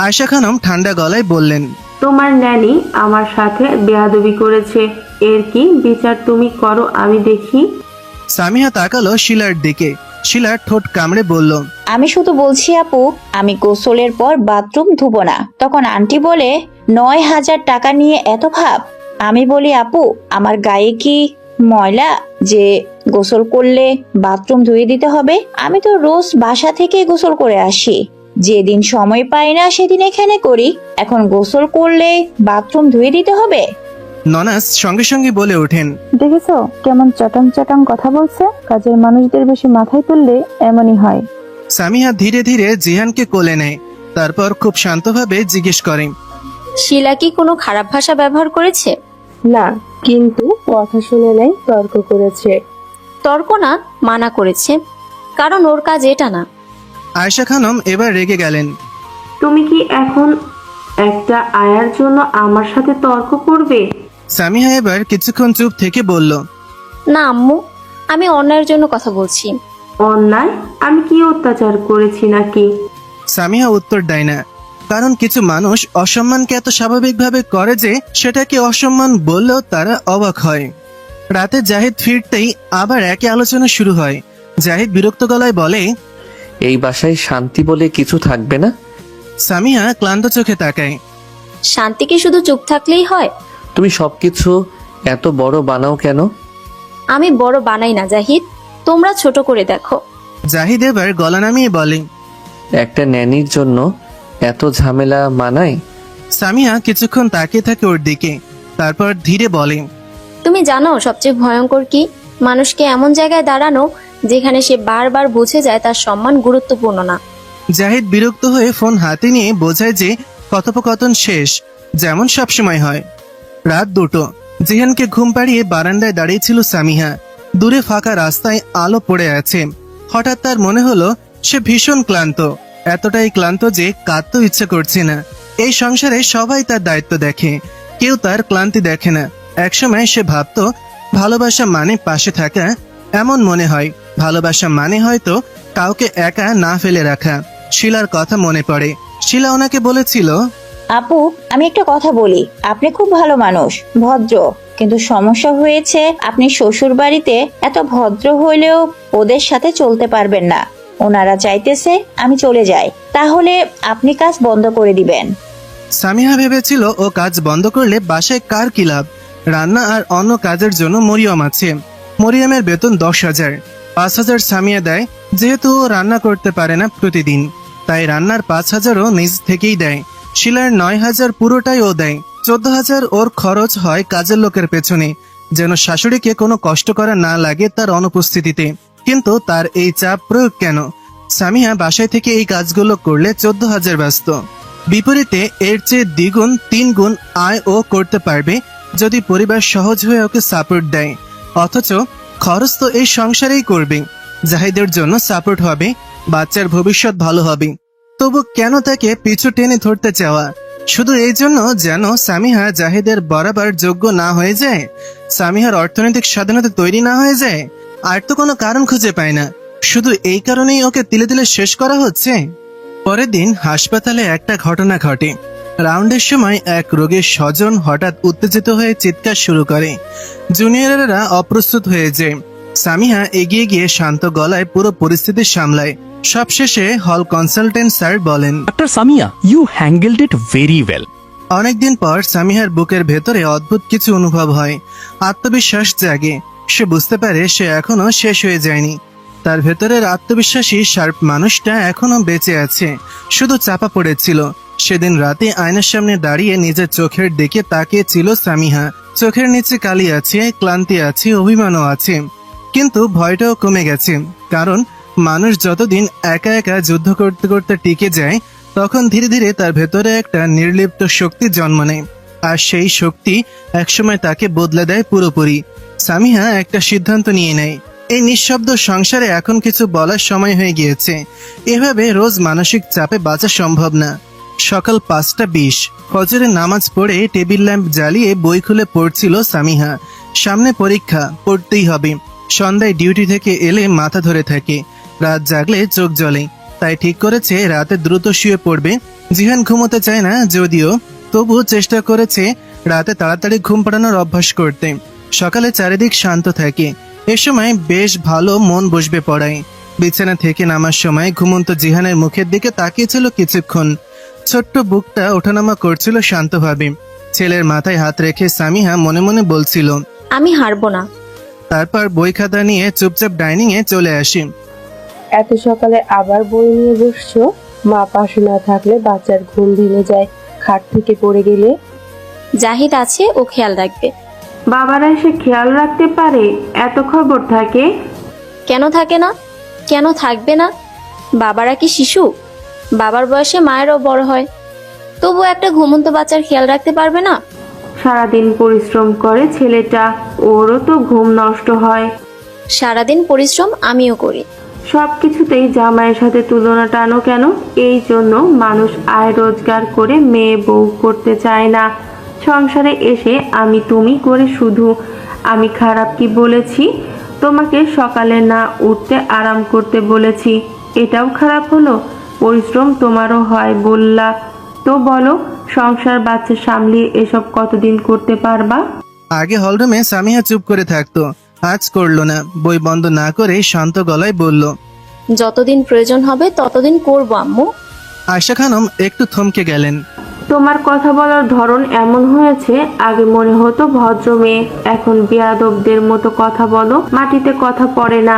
আয়েশা খানম ঠান্ডা গলায় বললেন, তোমার ন্যানি আমার সাথে বেয়াদবি করেছে, এর কি বিচার তুমি করো আমি দেখি। সামিহা তাকালো শিলার দিকে। শিলা ঠোঁট কামড়ে বলল, আমি শুধু বলছি আপু, আমি গোসলের পর বাথরুম ধুবো না। তখন আন্টি বলে 9,000 টাকা নিয়ে এত ভাব। আমি বলি আপু, আমার গায়ে কি ময়লা যে গোসল করলে বাথরুম ধুয়ে দিতে হবে? আমি তো রোজ বাসা থেকে গোসল করে আসি, যেদিন সময় পাই না সেদিন এখানে করি। এখন গোসল করলে বাথরুম ধুয়ে দিতে হবে? ননাস সঙ্গে সঙ্গে বলে ওঠেন, দেখেছো কেমন চটাং চটাং কথা বলছে? কাজের মানুষদের বেশি মাথায় তুললে এমনই হয়। সামিহা ধীরে ধীরে জিহানকে কোলে নেয়। তারপর খুব শান্তভাবে জিজ্ঞেস করে, শিলা কি কোনো খারাপ ভাষা ব্যবহার করেছে? না, কিন্তু কথা শুনে নাই তর্ক করেছে। তর্ক না, মানা করেছে। কারণ ওর কাজ এটা না। আয়েশা খানম এবার রেগে গেলেন। তুমি কি এখন একটা আয়ার জন্য আমার সাথে তর্ক করবে? সামিহা এবার কিছুক্ষণ চুপ থেকে বলল, না আম্মু, আমি অন্যায়ের জন্য কথা বলছি। অন্যায়? আমি কি অত্যাচার করেছি নাকি? সামিহা উত্তর দেয় না। কারণ কিছু মানুষ অসম্মানকে এত স্বাভাবিকভাবে করে যে সেটাকে অসম্মান বললেও তারা অবাক হয়। রাতে জাহিদ ফিরতেই আবার একই আলোচনা শুরু হয়। জাহিদ বিরক্ত গলায় বলে, এই বাসায় শান্তি বলে কিছু থাকবে না? সামিহা ক্লান্ত চোখে তাকায়। শান্তি কি শুধু চুপ থাকলেই হয়? তুমি সবকিছু এত বড় বানাও কেন? আমি বড় বানাই না জাহিদ, তোমরা ছোট করে দেখো। জাহিদ এবার গলা নামিয়ে বলে, একটা ন্যানির জন্য এত ঝামেলা মানায়? সামিহা কিছুক্ষণ তাকিয়ে থাকে ওর দিকে, তারপর ধীরে বলে, তুমি জানো সবচেয়ে ভয়ঙ্কর কি? মানুষকে এমন জায়গায় দাঁড়ানো যেখানে সে বারবার বুঝে যায় তার সম্মান গুরুত্বপূর্ণ না। জাহিদ বিরক্ত হয়ে ফোন হাতে নিয়ে বোঝায় যে কথোপকথন শেষ, যেমন সবসময় হয়। রাত 2টো। জিহানকে ঘুম পাড়িয়ে বারান্দায় দাঁড়িয়েছিল সামিহা। দূরে ফাঁকা রাস্তায় আলো পড়ে আছে। হঠাৎ তার মনে হলো সে ভীষণ ক্লান্ত, এতটাই ক্লান্ত যে কাঁদতে ইচ্ছে করছে না। এই সংসারে সবাই তার দায়িত্ব দেখে, কেউ তার ক্লান্তি দেখে না। একসময় সে ভাবতো ভালোবাসা মানে পাশে থাকা। এমন মনে হয় ভালোবাসা মানে হয়তো কাউকে একা না ফেলে রাখা। শিলার কথা মনে পড়ে। শিলা ওনাকে বলেছিল, আপু, আমি একটা কথা বলি, আপনি খুব ভালো মানুষ, ভদ্র, কিন্তু সমস্যা হয়েছে আপনি শ্বশুর বাড়িতে এত ভদ্র হইলেও ওদের সাথে চলতে পারবেন না। ওনারা চাইতেছে আমি চলে যাই, তাহলে আপনি কাজ বন্ধ করে দিবেন। সামিহা ভেবেছিল ও কাজ বন্ধ করলে বাসায় কার কি লাভ। রান্না আর অন্য কাজের জন্য মরিয়ম আছে। মরিয়মের বেতন 10,000। 5,000 সামিয়া দেয়, যেহেতু ও রান্না করতে পারে না প্রতিদিন, তাই রান্নার 5,000ও নিজ থেকেই দেয়। শিলার 9,000 পুরোটাই ও দেয়। 14,000 ওর খরচ হয় কাজের লোকের পেছনে, যেন শাশুড়িকে কোনো কষ্ট করা না লাগে তার অনুপস্থিতিতে। কিন্তু তার এই চাপ প্রয়োগ কেন? সামিহা বাসায় থেকে এই কাজগুলো করলে 14,000 ব্যস্ত। বিপরীতে এর চেয়ে দ্বিগুণ 3 গুণ আয় ও করতে পারবে যদি পরিবার সহজ হয়ে ওকে সাপোর্ট দেয়। অথচ খরচ তো এই সংসারেই করবে। জাহিদের জন্য সাপোর্ট হবে, বাচ্চার ভবিষ্যৎ ভালো হবে। তবু কেন তাকে পিছু টেনে ধরতে চাওয়া? শুধু এই জন্য যেন সামিহা জাহিদের বরাবর যোগ্য না হয়ে যায়, সামিহার অর্থনৈতিক স্বাধীনতা তৈরি না হয়ে যায়। আর তো কোনো কারণ খুঁজে পায় না, শুধু এই কারণেই ওকে তিলে তিলে শেষ করা হচ্ছে। পরের দিন হাসপাতালে একটা ঘটনা ঘটে। রাউন্ডের সময় এক রোগীর স্বজন হঠাৎ উত্তেজিত হয়ে চিৎকার শুরু করে। জুনিয়ররা অপ্রস্তুত হয়ে যায়। সামিহা এগিয়ে গিয়ে শান্ত গলায় পুরো পরিস্থিতি সামলায়। সবশেষে হল কনসালটেন্ট স্যার বলেন, Dr. Samia, you handled it very well. অনেকদিন পর সামিহার বুকের ভেতরে অদ্ভুত কিছু অনুভব হয়। আত্মবিশ্বাস জাগে। সে বুঝতে পারে সে এখনো শেষ হয়ে যায়নি। তার ভেতরের আত্মবিশ্বাসী শার্প মানুষটা এখনো বেঁচে আছে, শুধু চাপা পড়েছিল। সেদিন রাতে আয়নার সামনে দাঁড়িয়ে নিজের চোখের দিকে তাকিয়েছিল সামিহা। চোখের নিচে কালি আছে, ক্লান্তি আছে, অভিমানও আছে, কিন্তু ভয়টাও কমে গেছে। কারণ মানুষ যতদিন একা একা যুদ্ধ করতে করতে টিকে যায়, তখন ধীরে ধীরে তার ভেতরে একটা নির্লিপ্ত শক্তি জন্ম নেয়। আর সেই শক্তি একসময় তাকে বদলে দেয় পুরোপুরি। সামিহা একটা সিদ্ধান্ত নিয়ে নেয়, এই নিঃশব্দ সংসারে এখন কিছু বলার সময় হয়ে গিয়েছে। এভাবে রোজ মানসিক চাপে বাঁচা সম্ভব না। সকাল 5:20, ফজরের নামাজ পড়ে টেবিল ল্যাম্প জ্বালিয়ে বই খুলে পড়ছিল সামিহা। সামনে পরীক্ষা, পড়তেই হবে। সন্ধ্যায় ডিউটি থেকে এলে মাথা ধরে থাকে, রাত জাগলে চোখ জ্বলে। তাই ঠিক করেছে রাতে দ্রুত শুয়ে পড়বে। জিহান ঘুমোতে চায় না যদিও, তবুও চেষ্টা করেছে রাতে তাড়াতাড়ি ঘুম পাড়ানোর অভ্যাস করতে। সকালে চারিদিক শান্ত থাকে, এ সময় বেশ ভালো মন বসবে পড়ায়। বিছানা থেকে নামার সময় ঘুমন্ত জিহানের মুখের দিকে তাকিয়েছিল কিছুক্ষণ। ছোট্ট বুকটা ওঠানামা করছিল শান্তভাবে। ছেলের মাথায় হাত রেখে সামিহা মনে মনে বলছিল, আমি হারবো না। তারপর বই খাতা নিয়ে চুপচাপ ডাইনিং এ চলে আসি। এত সকালে আবার বই নিয়ে বসছো? মা পাশে না থাকলে বাচ্চার ঘুম ভেঙে যায়, খাট থেকে পড়ে গেলে। জাহিদ আছে, ও খেয়াল রাখবে। বাবারা এসে খেয়াল রাখতে পারে? এত খবর থাকে? কেন থাকে না? কেন থাকবে না? বাবারা কি শিশু? বাবার বয়সে মায়েরও বড় হয়, তবু একটা ঘুমন্ত বাচ্চার খেয়াল রাখতে পারবে না? সারাদিন পরিশ্রম করে ছেলেটা, ওরও তো ঘুম নষ্ট হয়। সারাদিন পরিশ্রম আমিও করি। সবকিছুতেই জামাইয়ের সাথে তুলনা টানো কেন? এই জন্য মানুষ আয় রোজগার করে মেয়ে বউ করতে চায় না। সংসারে এসে আমি তুমি করে শুধু আমি খারাপ কি বলেছি? তোমাকে সকালে না উঠতে আরাম করতে বলেছি, এটাও খারাপ হলো? পরিশ্রম তোমারও হয় বললা তো, বলো সংসার বাচ্চা সামলিয়ে এসব কতদিন করতে পারবা? আগে হলরুমে সামিহা চুপ করে থাকতো, আজ করলো না। বই বন্ধ না করে শান্ত গলায় বলল, যতদিন প্রয়োজন হবে ততদিন করবো আম্মু। আয়শা খানম একটু থমকে গেলেন। তোমার কথা বলার ধরন এমন হয়েছে, আগে মনে হতো ভদ্র মেয়ে, এখন বেয়াদবদের মতো কথা বলো, মাটিতে কথা পড়ে না।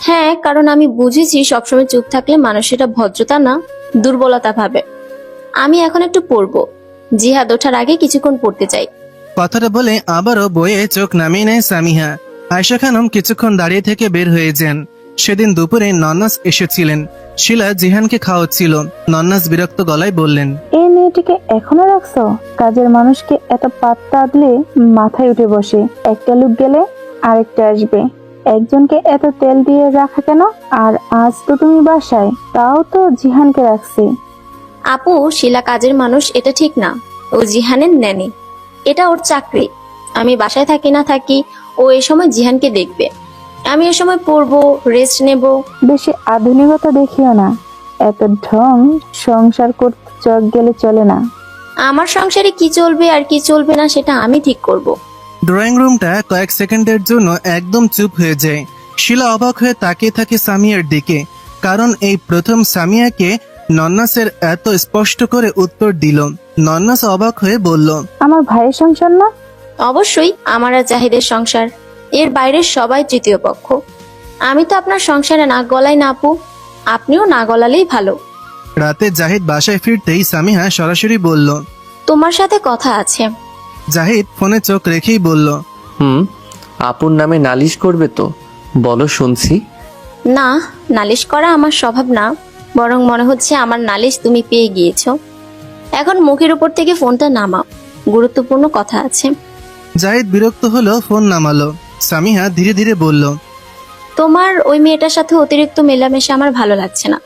হ্যাঁ, কারণ আমি বুঝেছি সবসময় চুপ থাকলে মানুষেরা ভদ্রতা না দুর্বলতা ভাবে। আমি এখন একটু পড়বো। জিহাদ ওঠার আগে কিছুক্ষণ পড়তে চাই। কথাটা বলে আবারও বইয়ে চোখ নামিয়ে নেয় সামিহা। আয়শা খানম কিছুক্ষণ দাঁড়িয়ে থেকে বের হয়ে যান। সেদিন দুপুরে নন্নাস এসেছিলেন। শিলা জিহানকে খাওয়াচ্ছিল। নন্নাস বিরক্ত গলায় বললেন, এই মেয়েটিকে এখনো রাখছো? কাজের মানুষকে এত পাত্তা দিলে মাথায় উঠে বসে। একটা লোক গেলে আরেকটা আসবে। একজনকে এত তেল দিয়ে রাখা কেন? আর আজ তো তুমি বাসায়, তাও তো জিহানকে রাখছি। আপু, শিলা কাজের মানুষ এটা ঠিক না। ও জিহানের নেনি, এটা ওর চাকরি। আমি বাসায় থাকি না থাকি, ও এ সময় জিহানকে দেখবে। আমি এ সময় পড়বো, রেস্ট নেব। বেশি আধুনিকতা দেখিও না। এত ঢং সংসার করতে চক গেলে চলে না। আমার সংসারে কি চলবে আর কি চলবে না সেটা আমি ঠিক করব। ড্রয়িং রুমটা কয়েক সেকেন্ডের জন্য একদম চুপ হয়ে যায়। শিলা অবাক হয়ে তাকিয়ে থাকে সামিয়ার দিকে, কারণ এই প্রথম সামিয়াকে নন্নাসের এত স্পষ্ট করে উত্তর দিল। নন্নাস অবাক হয়ে বলল, আমার ভাইয়ের সংসার না? অবশ্যই আমার আর জাহিদের সংসার। এর বাইরের সবাই তৃতীয় পক্ষ। আমি তো আপনার সংসারে নাক গলাই না আপু। আপনিও না গলালেই ভালো। রাতে জাহিদ বাসায় ফিরতেই সামিহা সরাসরি বলল, তোমার সাথে কথা আছে। জাহিদ ফোনে চোখ রেখেই বলল, আপুর নামে নালিশ করবে তো? বলো শুনছি। না, নালিশ করা আমার স্বভাব না, বরং মনে হচ্ছে আমার নালিশ তুমি পেয়ে গিয়েছো। এখন মুখের উপর থেকে ফোনটা নামাও, গুরুত্বপূর্ণ কথা আছে। জাহিদ বিরক্ত হলো, ফোন নামালো। সামিহা ধীরে ধীরে বলল, তোমার ওই মেয়েটার সাথে অতিরিক্ত মেলামেশা আমার ভালো লাগছে না।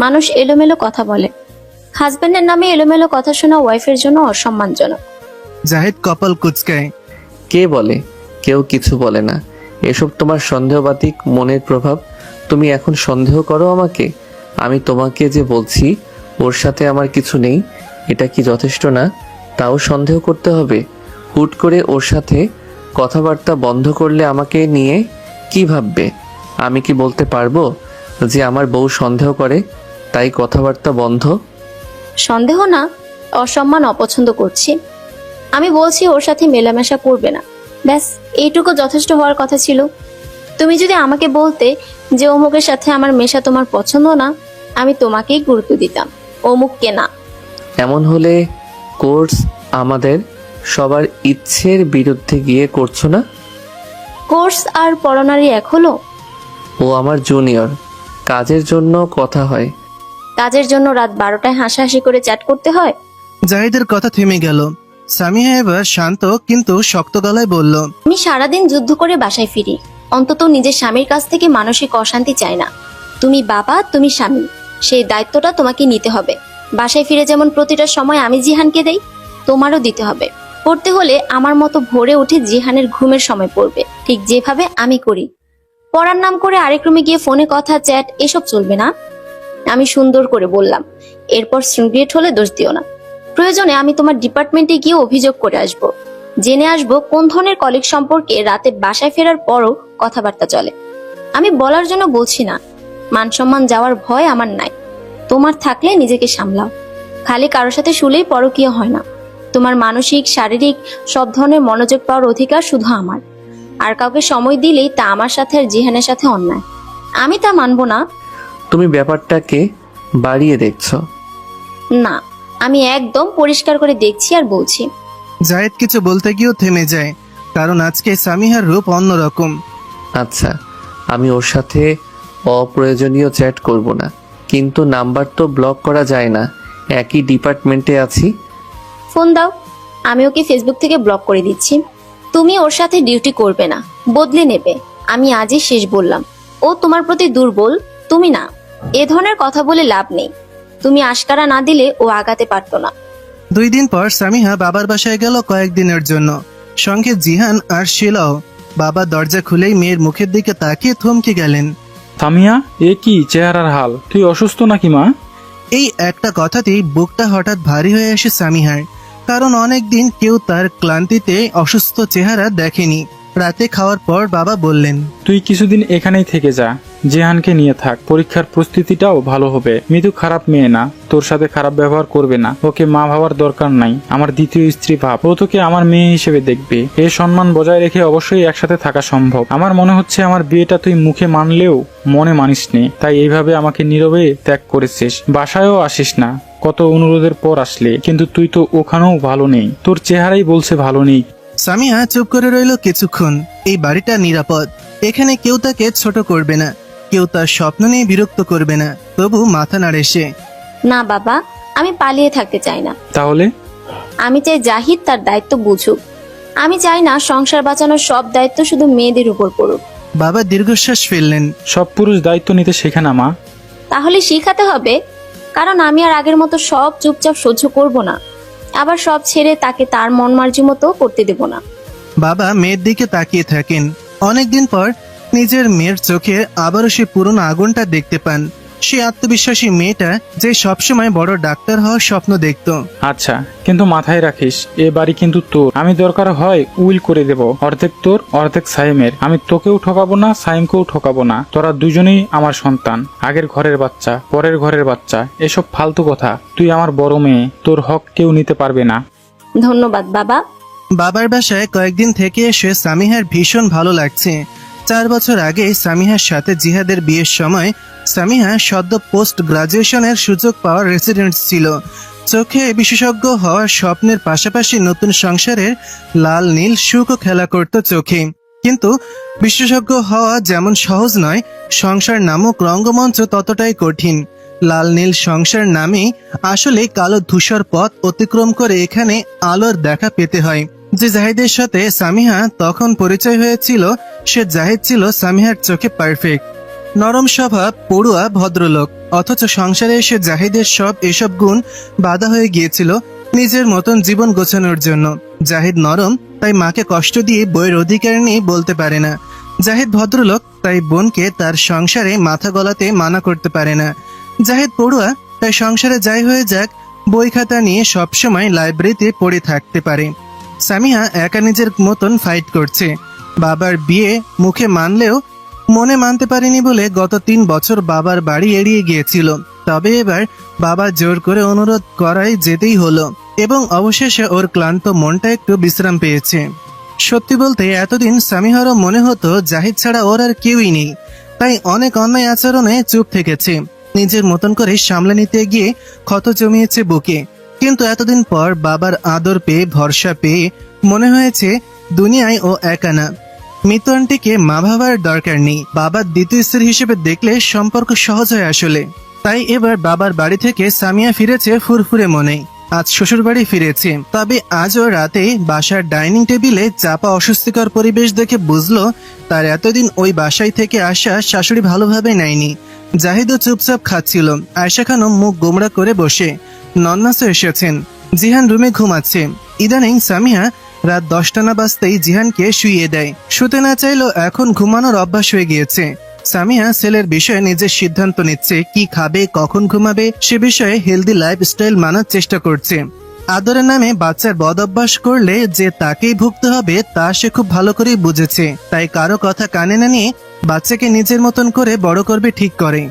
মানুষ এলোমেলো কথা বলে। হাজবেন্ডের নামে এলোমেলো কথা শোনা ওয়াইফের জন্য অসম্মানজনক। জাহিদ কপাল কুচকায়। কে বলে? কেউ কিছু বলে না। এসব তোমার সন্দেহবাতিক মনের প্রভাব। তুমি এখন সন্দেহ করো আমাকে? আমি তোমাকে যে বলছি ওর সাথে আমার কিছু নেই, এটা কি যথেষ্ট না? তাও সন্দেহ করতে হবে? হুট করে ওর সাথে কথাবার্তা বন্ধ করলে আমাকে নিয়ে কি ভাববে? আমি কি বলতে পারবো যে আমার বউ সন্দেহ করে তাই কথাবার্তা বন্ধ? সন্দেহ না, অসম্মান অপছন্দ করছি। আমি বলছি ওর সাথে মেলামেশা করবে না, ব্যাস এইটুকু যথেষ্ট হওয়ার কথা ছিল। তুমি যদি আমাকে বলতে যে অমুকের সাথে আমার মেশা তোমার পছন্দ না, আমি তোমাকেই গুরুত্ব দিতাম, অমুককে না। এমন হলে কোর্স আমাদের সবার ইচ্ছের বিরুদ্ধে গিয়ে করছো না? কোর্স আর পড়ানারই এক হলো? ও আমার জুনিয়র, কাজের জন্য কথা হয়। কাজের জন্য রাত 12টায় হাসাহাসি করে চ্যাট করতে হয়? জাহিদের কথা থেমে গেল। সামিহা এবার শান্ত কিন্তু শক্ত গলায় বলল, আমি সারাদিন যুদ্ধ করে বাসায় ফিরি, অন্তত নিজের স্বামীর কাছ থেকে মানসিক অশান্তি চাই না। তুমি বাবা, তুমি স্বামী, সেই দায়িত্বটা তোমাকে নিতে হবে। বাসায় ফিরে যেমন প্রতিটা সময় আমি জিহানকে দেই, তোমারও দিতে হবে। পড়তে হলে আমার মতো ভোরে উঠে জিহানের ঘুমের সময় পড়বে, ঠিক যেভাবে আমি করি। পড়ার নাম করে আরেক রুমে গিয়ে ফোনে কথা, চ্যাট এসব চলবে না। আমি সুন্দর করে বললাম। এরপর সিনক্রিয়েট হলে দোষ দিও না। প্রয়োজনে আমি তোমার ডিপার্টমেন্টে গিয়ে অভিযোগ করে আসব, জেনে আসব কোন ধরনের কলিগ সম্পর্কে রাতে বাসায় ফেরার পরও কথাবার্তা চলে। আমি বলার জন্য বলছি না, মান সম্মান যাওয়ার ভয় আমার নাই। তোমার থাকলে নিজেকে সামলাও। খালি কারোর সাথে শুলেই পরকীয় হয় না। তোমার মানসিক, শারীরিক সব ধরনের মনোযোগ পাওয়ার অধিকার শুধু আমার। আর কাউকে সময় দিলেই তা আমার সাথে আর জিহানের সাথে অন্যায়। আমি তা মানবো না। তুমি ব্যাপারটাকে বাড়িয়ে দেখছো। না, আমি একদম পরিষ্কার করে দেখছি আর বলছি। জাহিদ কিছু বলতে গিয়েও থেমে যায়, কারণ আজকে সামিহার রূপ অন্যরকম। আচ্ছা, আমি ওর সাথে অপ্রয়োজনীয় চ্যাট করব না, কিন্তু নাম্বার তো ব্লক করা যায় না, একই ডিপার্টমেন্টে আছি। ফোন দাও, আমি ওকে ফেসবুক থেকে ব্লক করে দিচ্ছি। তুমি ওর সাথে ডিউটি করবে না, বদলে নেবে। আমি আজই শেষ বললাম। ও তোমার প্রতি দুর্বল, তুমি না। এ ধরনের কথা বলে লাভ নেই। তুমি আশকারা না দিলে ও আগাতে পারতো না। 2 দিন পর সামিহা বাবার বাসায় গেল কয়েকদিনের জন্য, সঙ্গে জিহান আর শিলাও। বাবা দরজা খুলেই মেয়ের মুখের দিকে তাকিয়ে থমকে গেলেন। সামিয়া, এ কি চেহারার হাল? তুই অসুস্থ নাকি মা? এই একটা কথাতেই বুকটা হঠাৎ ভারী হয়ে আসে সামিহার, কারণ অনেকদিন কেউ তার ক্লান্তিতে অসুস্থ চেহারা দেখেনি। রাতে খাওয়ার পর বাবা বললেন, তুই কিছুদিন এখানেই থেকে যা, জেহানকে নিয়ে থাক, পরীক্ষার প্রস্তুতিটাও ভালো হবে। মৃদু খারাপ মেয়ে না, তোর সাথে খারাপ ব্যবহার করবে না। ওকে মা ভাবার দরকার নাই, আমার দ্বিতীয় স্ত্রী ভাব। ও তোকে আমার মেয়ে হিসেবে দেখবে। এ সম্মান বজায় রেখে অবশ্যই একসাথে থাকা সম্ভব। আমার মনে হচ্ছে আমার বিয়েটা তুই মুখে মানলেও মনে মানিস নে, তাই এইভাবে আমাকে নীরবে ত্যাগ করেছিস। বাসায়ও আসিস না, কত অনুরোধের পর আসলে, কিন্তু তুই তো ওখানেও ভালো নেই, তোর চেহারাই বলছে ভালো নেই। সামিহা চুপ করে রইল কিছুক্ষণ। এই বাড়িটা নিরাপদ, এখানে কেউ তাকে ছোট করবে না, কেউ তার স্বপ্ন নিয়ে বিরক্ত করবে না। তবু মাথা নাড়ে সে। না বাবা, আমি পালিয়ে থাকতে চাই না। তাহলে? আমি চাই জাহিদ তার দায়িত্ব বুঝুক। আমি চাই না সংসার বাঁচানোর সব দায়িত্ব শুধু মেয়েদের উপর পড়ুক। বাবা দীর্ঘশ্বাস ফেললেন। সব পুরুষ দায়িত্ব নিতে শেখে না মা। তাহলে শিখাতে হবে, কারণ আমি আর আগের মতো সব চুপচাপ সহ্য করব না, আবার সব ছেড়ে তাকে তার মন মার্জি মতো করতে দেব না। বাবা মেয়ের দিকে তাকিয়ে থাকেন। অনেকদিন পর নিজের মেয়ের চোখে আবারও সে পুরনো আগুনটা দেখতে পান। সে আত্মবিশ্বাসী মেয়েটা যে সবসময় বড় ডাক্তার হওয়ার স্বপ্ন দেখত। আচ্ছা, কিন্তু মাথায় রাখিস, এ বাড়ি কিন্তু তোর। আমি দরকার হয় উইল করে দেব, অর্ধেক তোর অর্ধেক সাইমের। আমি তোকেও ঠকাবো না, সাইমকেও ঠকাবো না। তোরা দুজনেই আমার সন্তান। আগের ঘরের বাচ্চা, পরের ঘরের বাচ্চা, এসব ফালতু কথা। তুই আমার বড় মেয়ে, তোর হক কেউ নিতে পারবে না। ধন্যবাদ বাবা। বাবার বাসায় কয়েকদিন থেকে এসে সামিহার ভীষণ ভালো লাগছে। 4 বছর আগে সামিহার সাথে জিহাদের বিয়ের সময় সামিহা সদ্য পোস্ট গ্রাজুয়েশনের সুযোগ পাওয়ার রেসিডেন্ট ছিল। চোখে বিশেষজ্ঞ হওয়ার স্বপ্নের পাশাপাশি নতুন সংসারের লাল নীল সুখও খেলা করত চোখে। কিন্তু বিশেষজ্ঞ হওয়া যেমন সহজ নয়, সংসার নামক রঙ্গমঞ্চ ততটাই কঠিন। লাল নীল সংসার নামে আসলে কালো ধূসর পথ অতিক্রম করে এখানে আলোর দেখা পেতে হয়। যে জাহিদের সাথে সামিহা তখন পরিচয় হয়েছিল, সে জাহিদ ছিল সামিহার চোখে পারফেক্ট। নরম স্বভাব, পড়ুয়া ভদ্রলোক। অথচ সংসারে এসে জাহিদের এসব গুণ বাধা হয়ে গিয়েছিল নিজের মতন জীবন গোছানোর জন্য। জাহিদ নরম, তাই মাকে কষ্ট দিয়ে বইয়ের অধিকার নিয়ে বলতে পারে না। জাহিদ ভদ্রলোক, তাই বোনকে তার সংসারে মাথা গলাতে মানা করতে পারে না। জাহিদ পড়ুয়া, তাই সংসারে যাই হয়ে যাক বই খাতা নিয়ে সবসময় লাইব্রেরিতে পড়ে থাকতে পারে। সামিহা একা নিজের মতন ফাইট করছে। বাবার বিয়ে মুখে মানলেও মনে মানতে পারেনি বলে গত 3 বছর বাবার বাড়ি এড়িয়ে গিয়েছিল। তবে এবার বাবা জোর করে অনুরোধ করায় যেতেই হলো, এবং অবশেষে ওর ক্লান্ত মনটা একটু বিশ্রাম পেয়েছে। সত্যি বলতে এতদিন সামিহারও মনে হতো জাহিদ ছাড়া ওর আর কেউই নেই, তাই অনেক অন্যায় আচরণে চুপ থেকেছে। নিজের মতন করে সামলে নিতে গিয়ে ক্ষত জমিয়েছে বুকে। কিন্তু এতদিন পর বাবার আদর পেয়ে, ভরসা পেয়ে মনে হয়েছে দুনিয়ায় ও একা না। মৃত আন্টিকে মা ভাবার দরকার নেই, বাবার দ্বিতীয় স্ত্রী হিসেবে দেখলে সম্পর্ক সহজ হয় আসলে। তাই এবার বাবার বাড়ি থেকে সামিয়া ফিরেছে ফুরফুরে মনে। আজ শ্বশুর বাড়ি ফিরেছে। তবে আজও রাতে বাসার ডাইনিং টেবিলে চাপা অস্বস্তিকর পরিবেশ দেখে বুঝলো তার এতদিন ওই বাসায় থেকে আসা শাশুড়ি ভালোভাবে নেয়নি। জাহিদও চুপচাপ খাচ্ছিল, আয়েশা খানম মুখ গোমড়া করে বসে। নন্নাসও এসেছেন। জিহান রুমে ঘুমাচ্ছে। ইদানিং সামিয়া রাত 10টা না বাজতেই জিহানকে শুইয়ে দেয়। শুতে না চাইলেও এখন ঘুমানোর অভ্যাস হয়ে গিয়েছে। সামিয়া ছেলের বিষয়ে নিজের সিদ্ধান্ত নিচ্ছে, কি খাবে, কখন ঘুমাবে, সে বিষয়ে হেলদি লাইফস্টাইল মানার চেষ্টা করছে। আদরের নামে বাচ্চার বদ অভ্যাস করলে যে তাকেই ভুগতে হবে তা সে খুব ভালো করেই বুঝেছে। তাই কারো কথা কানে না নিয়ে বাচ্চাকে নিজের মতন করে বড় করবে ঠিক করে।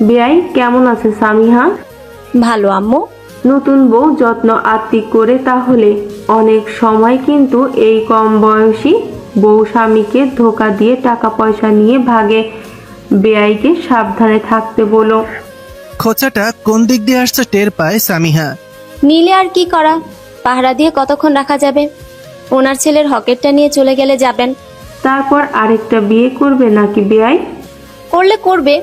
বেয়াই কেমন আছে সামিহা? ভালো আম্মু। নতুন বউ যত্ন আত্তি করে তাহলে? অনেক সময় কিন্তু এই কম বয়সী বউ স্বামীকে ধোকা দিয়ে টাকা পয়সা নিয়ে ভাগে। বেয়াইকে সাবধানে থাকতে বলো। খোঁচাটা কোন দিক দিয়ে আসছে টের পায় সামিহা। নিলে আর কি করা, পাহারা দিয়ে কতক্ষণ রাখা যাবে? ওনার ছেলের হকেটটা নিয়ে চলে গেলে যাবেন। তারপর আরেকটা বিয়ে করবে নাকি বেয়াই? করলে করবে,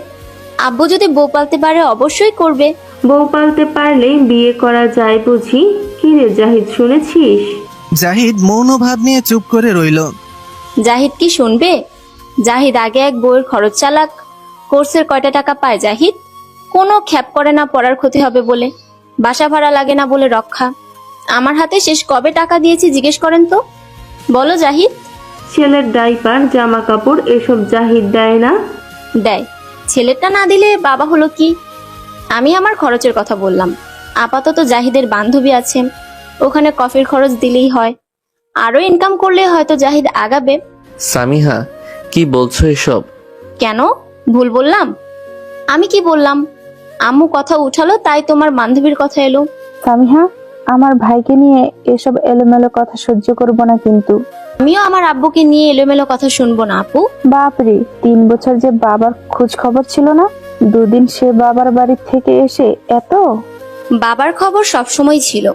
আব্বু যদি বউ পালতে পারে অবশ্যই করবে। বউ পালতে পারলেই বিয়ে করা যায় বুঝি? কি রে জাহিদ, শুনেছিস? জাহিদ মৌন ভাব নিয়ে চুপ করে রইল। জাহিদ কি শুনবে? জাহিদ আগে এক বউয়ের খরচ চালাক। কোর্সের কয়টা টাকা পায় জাহিদ? কোনো খ্যাপ করে না পড়ার ক্ষতি হবে বলে, বাসা ভাড়া লাগে না বলে রক্ষা। আমার হাতে শেষ কবে টাকা দিয়েছি জিজ্ঞেস করেন তো, বলো জাহিদ। ছেলের ডাইপার, জামা কাপড় এসব জাহিদ দেয় না? দেয়। ছেলেটা না দিলে বাবা হলো কি? আমি আমার খরচের কথা বললাম। আপাতত জাহিদের বান্ধবী আছে, ওখানে কফির খরচ দিলেই হয়। আরো ইনকাম করলে হয়তো জাহিদ আগাবে। সামিহা, কি বলছো এসব? কেন, ভুল বললাম? আমি কি বললাম? আম্মু কথা উঠালো তাই তোমার বান্ধবীর কথা এলো। সামিহা, আমার ভাইকে নিয়ে এসব এলোমেলো কথা সহ্য করব না কিন্তু। আমিও আমার আব্বুকে নিয়ে এলোমেলো কথা শুনবো না আপু। বাপরে, 3 বছর যে বাবার খোঁজ খবর ছিল না, দুদিন সে বাবার বাড়ি থেকে এসে এত। বাবার খবর সবসময় ছিল,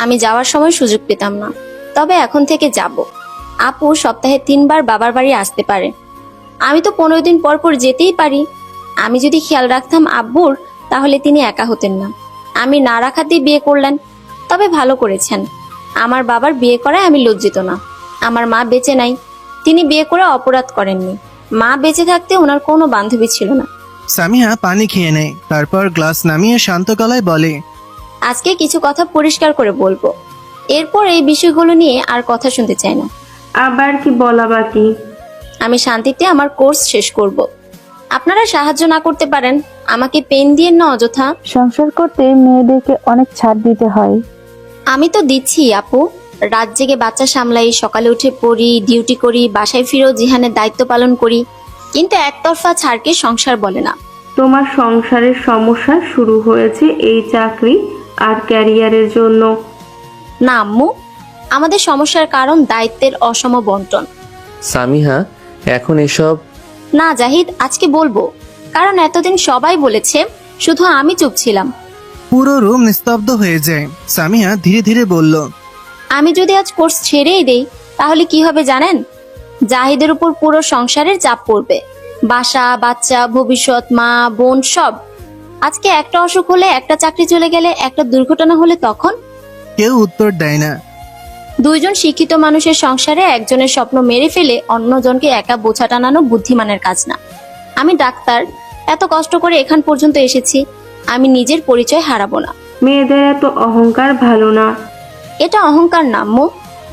আমি যাওয়ার সময় সুযোগ পেতাম না। তবে এখন থেকে যাব। আপু সপ্তাহে 3 বার বাবার বাড়ি আসতে পারে, আমি তো 15 দিন পর পর যেতেই পারি। আমি যদি খেয়াল রাখতাম আব্বুর, তাহলে তিনি একা হতেন না। আমি না রাখাতেই বিয়ে করলেন, তবে ভালো করেছেন। আমার বাবার বিয়ে করায় আমি লজ্জিত না। আমার মা বেঁচে নাই, তিনি বিয়ে করে অপরাধ করেননি। মা বেঁচে থাকতে ওনার কোনো বান্ধবী ছিল না। সামিহা পানি খেয়ে নেয়, তারপর গ্লাস নামিয়ে শান্ত গলায় বলে, আজকে কিছু কথা পরিষ্কার করে বলবো, এরপর এই বিষয়গুলো নিয়ে আর কথা শুনতে চাই না। আবার কি বলা বাকি? আমি শান্তিতে আমার কোর্স শেষ করব। আপনারা সাহায্য না করতে পারেন, আমাকে পেন দিয়ে না অযথা। সংসার করতে মেয়েদেরকে অনেক ছাড় দিতে হয়। আমি তো দিচ্ছি আপু, রাত জেগে বাচ্চা সামলাই, সকালে উঠে পড়ি, ডিউটি করি, বাসায় ফিরেও জিহানের দায়িত্ব পালন করি, কিন্তু একতরফা ছাড়কে সংসার বলে না। তোমার সংসারের সমস্যা শুরু হয়েছে এই চাকরি আর ক্যারিয়ারের জন্য। না আম্মু, আমাদের সমস্যার কারণ দায়িত্বের অসম বন্টন। সামিহা, এখন এসব না জাহিদ, আজকে বলবো, কারণ এতদিন সবাই বলেছে, শুধু আমি চুপ ছিলাম। পুরো রুম নিস্তব্ধ হয়ে যায়। সামিহা ধীরে ধীরে বলল, আমি যদি আজ কোর্স ছেড়েই দেই, তাহলে কি হবে জানেন? জাহিদের উপর পুরো সংসারের চাপ পড়বে, বাসা, বাচ্চা, ভবিষ্যৎ, মা, বোন সব। আজকে একটা অসুখ হলে, একটা চাকরি চলে গেলে, একটা দুর্ঘটনা হলে, তখন কেউ উত্তর দেয় না। 2 জন শিক্ষিত মানুষের সংসারে একজনের স্বপ্ন মেরে ফেলে অন্যজনকে একা বোঝা টানানো বুদ্ধিমানের কাজ না। আমি ডাক্তার, এত কষ্ট করে এখান পর্যন্ত এসেছি, আমি নিজের পরিচয় হারাবো না। মেয়েদের এত অহংকার ভালো না। এটা অহংকার না আম্মু,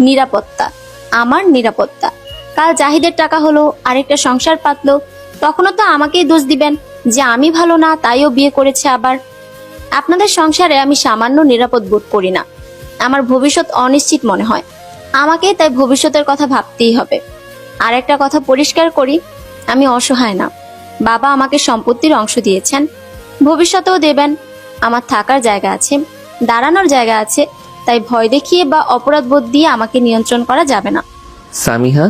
নিরাপত্তা, আমার নিরাপত্তা। কাল জাহিদের টাকা হলো, আরেকটা সংসার পাতলো, তখনও তো আমাকেই দোষ দিবেন যে আমি ভালো না, তাইও বিয়ে করেছে আবার। আপনাদের সংসারে আমি সামান্য নিরাপদ বোধ করি না। আমার ভবিষ্যৎ অনিশ্চিত মনে হয়, আমাকে তাই ভবিষ্যতের কথা ভাবতেই হবে। আর একটা কথা পরিষ্কার করি, আমি অসহায় না। বাবা আমাকে সম্পত্তির অংশ দিয়েছেন, ভবিষ্যতেও দেবেন। আমার থাকার জায়গা আছে, দাঁড়ানোর জায়গা আছে, তাই ভয় দেখিয়ে বা অপরাধ বোধ দিয়ে আমাকে নিয়ন্ত্রণ করা যাবে না। সামিহা,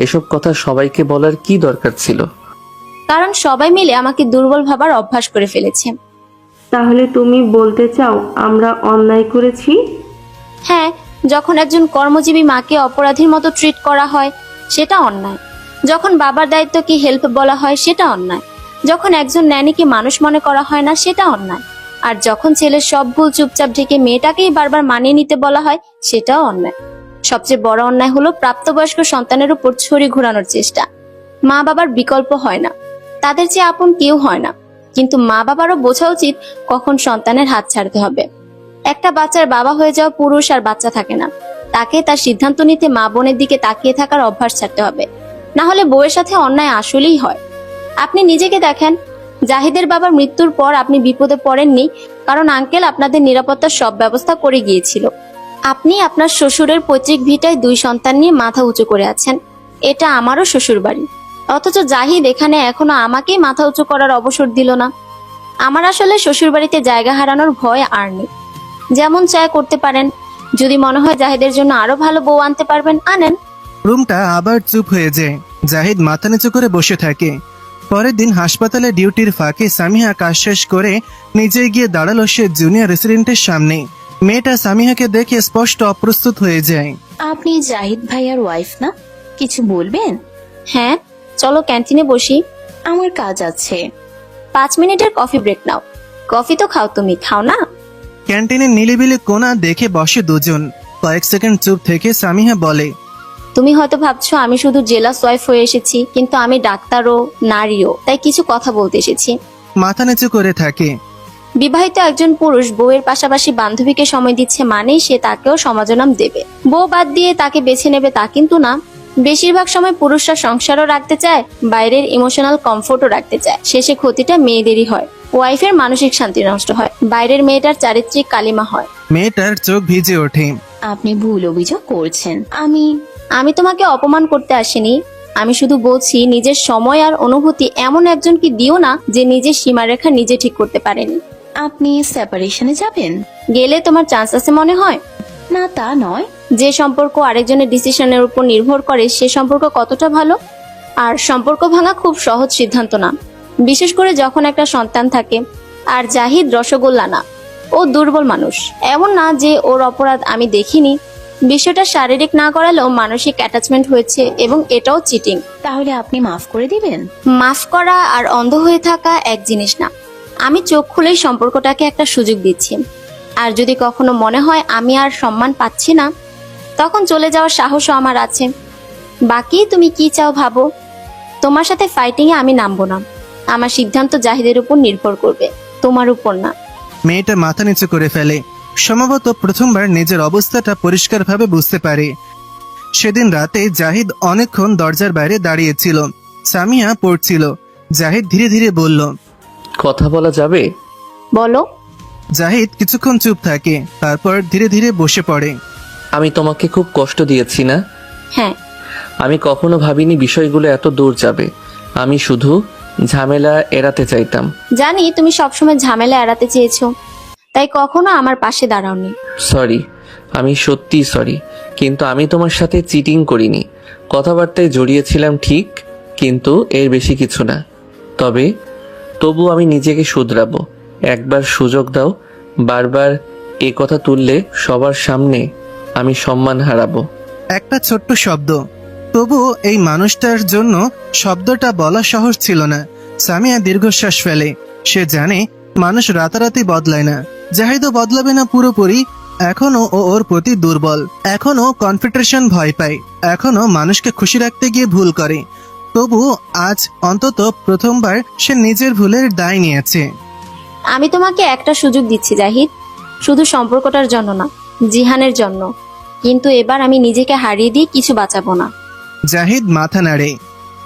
এসব কথা সবাইকে বলার কি দরকার ছিল? কারণ সবাই মিলে আমাকে দুর্বল ভাবার অভ্যাস করে ফেলেছে। তাহলে তুমি বলতে চাও আমরা অন্যায় করেছি? হ্যাঁ, যখন একজন কর্মজীবী মাকে অপরাধীর মতো ট্রিট করা হয়, সেটা অন্যায়। যখন বাবার দায়িত্বকে হেল্প বলা হয়, সেটা অন্যায়। যখন একজন ন্যানিকে মানুষ মনে করা হয় না, সেটা অন্যায়। আর যখন ছেলের সব ভুল চুপচাপ ঢেকে মেয়েটাকেই বারবার মানিয়ে নিতে বলা হয়, সেটাও অন্যায়। সবচেয়ে বড় অন্যায় হলো প্রাপ্তবয়স্ক সন্তানের উপর ছড়ি ঘোরানোর চেষ্টা। মা বাবার বিকল্প হয় না, তাদের চেয়ে আপন কেউ হয় না, কিন্তু মা বাবারও বোঝা উচিত কখন সন্তানের হাত ছাড়তে হবে। একটা বাচ্চার বাবা হয়ে যাওয়া পুরুষ আর বাচ্চা থাকে না, তাকে তার সিদ্ধান্ত নিতে মা বোনের দিকে তাকিয়ে থাকার অভ্যাস ছাড়তে হবে, না হলে বউয়ের সাথে অন্যায় আসলেই হয়। আপনি নিজেকে দেখেন, জাহিদের বাবার মৃত্যুর পর আপনি বিপদে পড়েননি, কারণ আঙ্কেল আপনাদের নিরাপত্তার সব ব্যবস্থা করে গিয়েছিল। আপনি আপনার শ্বশুরের পৈতৃক ভিটায় 2 সন্তান নিয়ে মাথা উঁচু করে আছেন। এটা আমারও শ্বশুর বাড়ি, অথচ জাহিদ এখানে এখনো আমাকেই মাথা উঁচু করার অবসর দিল না। আমার আসলে শ্বশুর বাড়িতে জায়গা হারানোর ভয় আর নেই। যেমন চায় করতে পারেন, যদি মনে হয় জাহিদের জন্য আরো ভালো বউ আনতে পারবেন, আনেন। রুমটা আবার চুপ হয়ে যায়। জাহিদ মাথা নিচু করে বসে থাকে। পরের দিন হাসপাতালে ডিউটির ফাঁকে সামিহা কাজ শেষ করে নিজে গিয়ে দাঁড়ালো সে জুনিয়র রেসিডেন্টের সামনে। মেয়েটা সামিহাকে দেখে স্পষ্ট অপ্রস্তুত হয়ে যায়। আপনি জাহিদ ভাইয়ার ওয়াইফ না? কিছু বলবেন? হ্যাঁ, চলো ক্যান্টিনে বসি, আমার কাজ আছে। 5 মিনিটের কফি ব্রেক নাও। কফি তো খাও, তুমি খাও না? ক্যান্টিনের নিলিবিলি কোণা দেখে বসে দুজন। কয়েক সেকেন্ড চুপ থেকে সামিহা বলে, তুমি হয়তো ভাবছো আমি শুধু জেলাস ওয়াইফ হয়ে এসেছি, কিন্তু আমি ডাক্তারও, নারীও, তাই কিছু কথা বলতে এসেছি। মাথা নিচু করে থাকে। বিবাহিত একজন পুরুষ বউয়ের পাশাপাশি বান্ধবীকে সময় দিচ্ছে মানেই সে তাকেও সমাজনাম দেবে। বউ বাদ দিয়ে তাকে বেছে নেবে তা কিন্তু না। বেশিরভাগ সময় পুরুষরা সংসারও রাখতে চায়, বাইরের ইমোশনাল কমফোর্টও রাখতে চায়। শেষে ক্ষতিটা মেয়েদেরই হয়, ওয়াইফের মানসিক শান্তি নষ্ট হয়, বাইরের মেয়েটার চারিত্রিক কালিমা হয়। মেয়েটার চোখ ভিজে ওঠে। আপনি ভুল অভিযোগ করছেন। আমি তোমাকে অপমান করতে আসিনি, আমি শুধু বলছি নিজের সময় আর অনুভূতি এমন একজনকে দিও না যে নিজের সীমারেখা নিজে ঠিক করতে পারেনি। আপনি সেপারেশনে যাবেন? গেলে তোমার চান্স আছে মনে হয়? না তা নয়। যে সম্পর্ক আরেকজনের ডিসিশনের উপর নির্ভর করে সে সম্পর্ক কতটা ভালো? আর সম্পর্ক ভাঙা খুব সহজ সিদ্ধান্ত না, বিশেষ করে যখন একটা সন্তান থাকে। আর জাহিদ রসগোল্লা না, ও দুর্বল মানুষ। এমন না যে ওর অপরাধ আমি দেখিনি, বিষয়টা শারীরিক না করালেও মানসিক অ্যাটাচমেন্ট হয়েছে এবং এটাও চিটিং। তাহলে আপনি মাফ করে দিবেন? মাফ করা আর অন্ধ হয়ে থাকা এক জিনিস না। আমি চোখ খুলেই সম্পর্কটাকে একটা সুযোগ দিচ্ছি। আর যদি কখনো মনে হয় আমি আর সম্মান পাচ্ছি না, তখন চলে যাওয়ার সাহসও আমার আছে। বাকি তুমি কি চাও ভাবো। তোমার সাথে ফাইটিং এ আমি নামবো না। আমার সিদ্ধান্ত জাহিদের উপর নির্ভর করবে, তোমার উপর না। মেয়েটা মাথা নিচু করে ফেলে। সম্ভবত প্রথমবার নিজের অবস্থাটা পরিষ্কারভাবে বুঝতে পারে। সেদিন রাতে জাহিদ অনেকক্ষণ দরজার বাইরে দাঁড়িয়েছিল। সামিয়া পড়ছিল। জাহিদ ধীরে ধীরে বলল, কথা বলা যাবে? বলো। জাহিদ কিছুক্ষণ চুপ থাকে, তারপর ধীরে ধীরে বসে পড়ে। আমি তোমাকে খুব কষ্ট দিয়েছি না? হ্যাঁ। আমি কখনো ভাবিনি বিষয়গুলো এত দূর যাবে। আমি শুধু ঝামেলা এড়াতে চাইতাম। জানি তুমি সবসময় ঝামেলা এড়াতে চেয়েছো, তাই কখনো আমার পাশে দাঁড়াওনি। সরি, আমি সত্যিই সরি। কিন্তু আমি তোমার সাথে চিটিং করিনি। কথাবার্তায় জড়িয়েছিলাম ঠিক, কিন্তু এর বেশি কিছু না। তবু আমি নিজেকে শুধরাবো। একবার সুযোগ দাও। বারবার এ কথা তুললে সবার সামনে আমি সম্মান হারাবো। একটা ছোট্ট শব্দ, তবু এই মানুষটার জন্য শব্দটা বলা সহজ ছিল না। সামিয়া দীর্ঘশ্বাস ফেলে। সে জানে মানুষ রাতারাতি বদলায় না। জাহিদও বদলাবে না পুরোপুরি। এখনো ও ওর প্রতি দুর্বল, এখনো কনফিডারেশন ভয় পায়, এখনো মানুষকে খুশি রাখতে গিয়ে ভুল করে। তবু আজ অন্তত প্রথমবার সে নিজের ভুলের দায় নিয়েছে। আমি তোমাকে একটা সুযোগ দিচ্ছি জাহিদ, শুধু সম্পর্কটার জন্য না, জিহানের জন্য। কিন্তু এবার আমি নিজেকে হারিয়ে দিয়ে কিছু বাঁচাবো না। জাহিদ মাথা নাড়ে।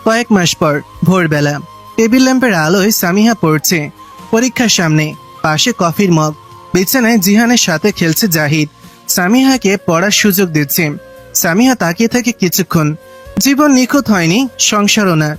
কয়েক মাস পর ভোরবেলা টেবিল ল্যাম্পের আলোয় সামিহা পড়ছে। পরীক্ষার সামনে, পাশে কফির মগ, বিছানায় জিহানের সাথে খেলছে জাহিদ। সামিহাকে পড়ার সুযোগ দিচ্ছে। সামিহা তাকিয়ে থাকে কিছুক্ষণ। জীবন নিখুঁত হয়নি, সংসারও না।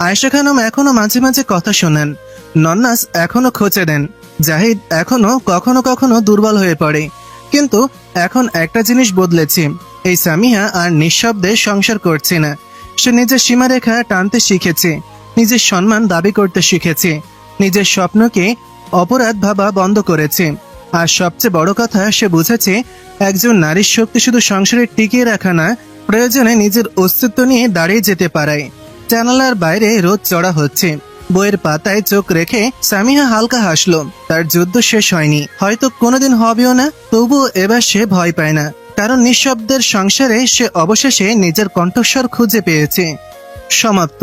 আয়েশা খানম এখনো মাঝে মাঝে কথা শোনান। নন্নাস এখনো খোঁচে দেন। জাহিদ এখনো কখনো কখনো দুর্বল হয়ে পড়ে। কিন্তু এখন একটা জিনিস বদলেছে। এই সামিহা আর নিঃশব্দে সংসার করছে না। সে নিজের সীমারেখা টানতে শিখেছে, নিজের সম্মান দাবি করতে শিখেছে, নিজের স্বপ্নকে অপরাধ ভাবা বন্ধ করেছে। আর সবচেয়ে বড় কথা, সে বুঝেছে একজন নারীর শক্তি শুধু সংসারে টিকিয়ে রাখা না, প্রয়োজনে নিজের অস্তিত্ব নিয়ে দাঁড়িয়ে যেতে পারে। জানালার বাইরে রোদ চড়া হচ্ছে। বইয়ের পাতায় চোখ রেখে সামিহা হালকা হাসলো। তার যুদ্ধ শেষ হয়নি, হয়তো কোনোদিন হবেও না। তবুও এবার সে ভয় পায় না, কারণ নিঃশব্দের সংসারে সে অবশেষে নিজের কণ্ঠস্বর খুঁজে পেয়েছে। সমাপ্ত।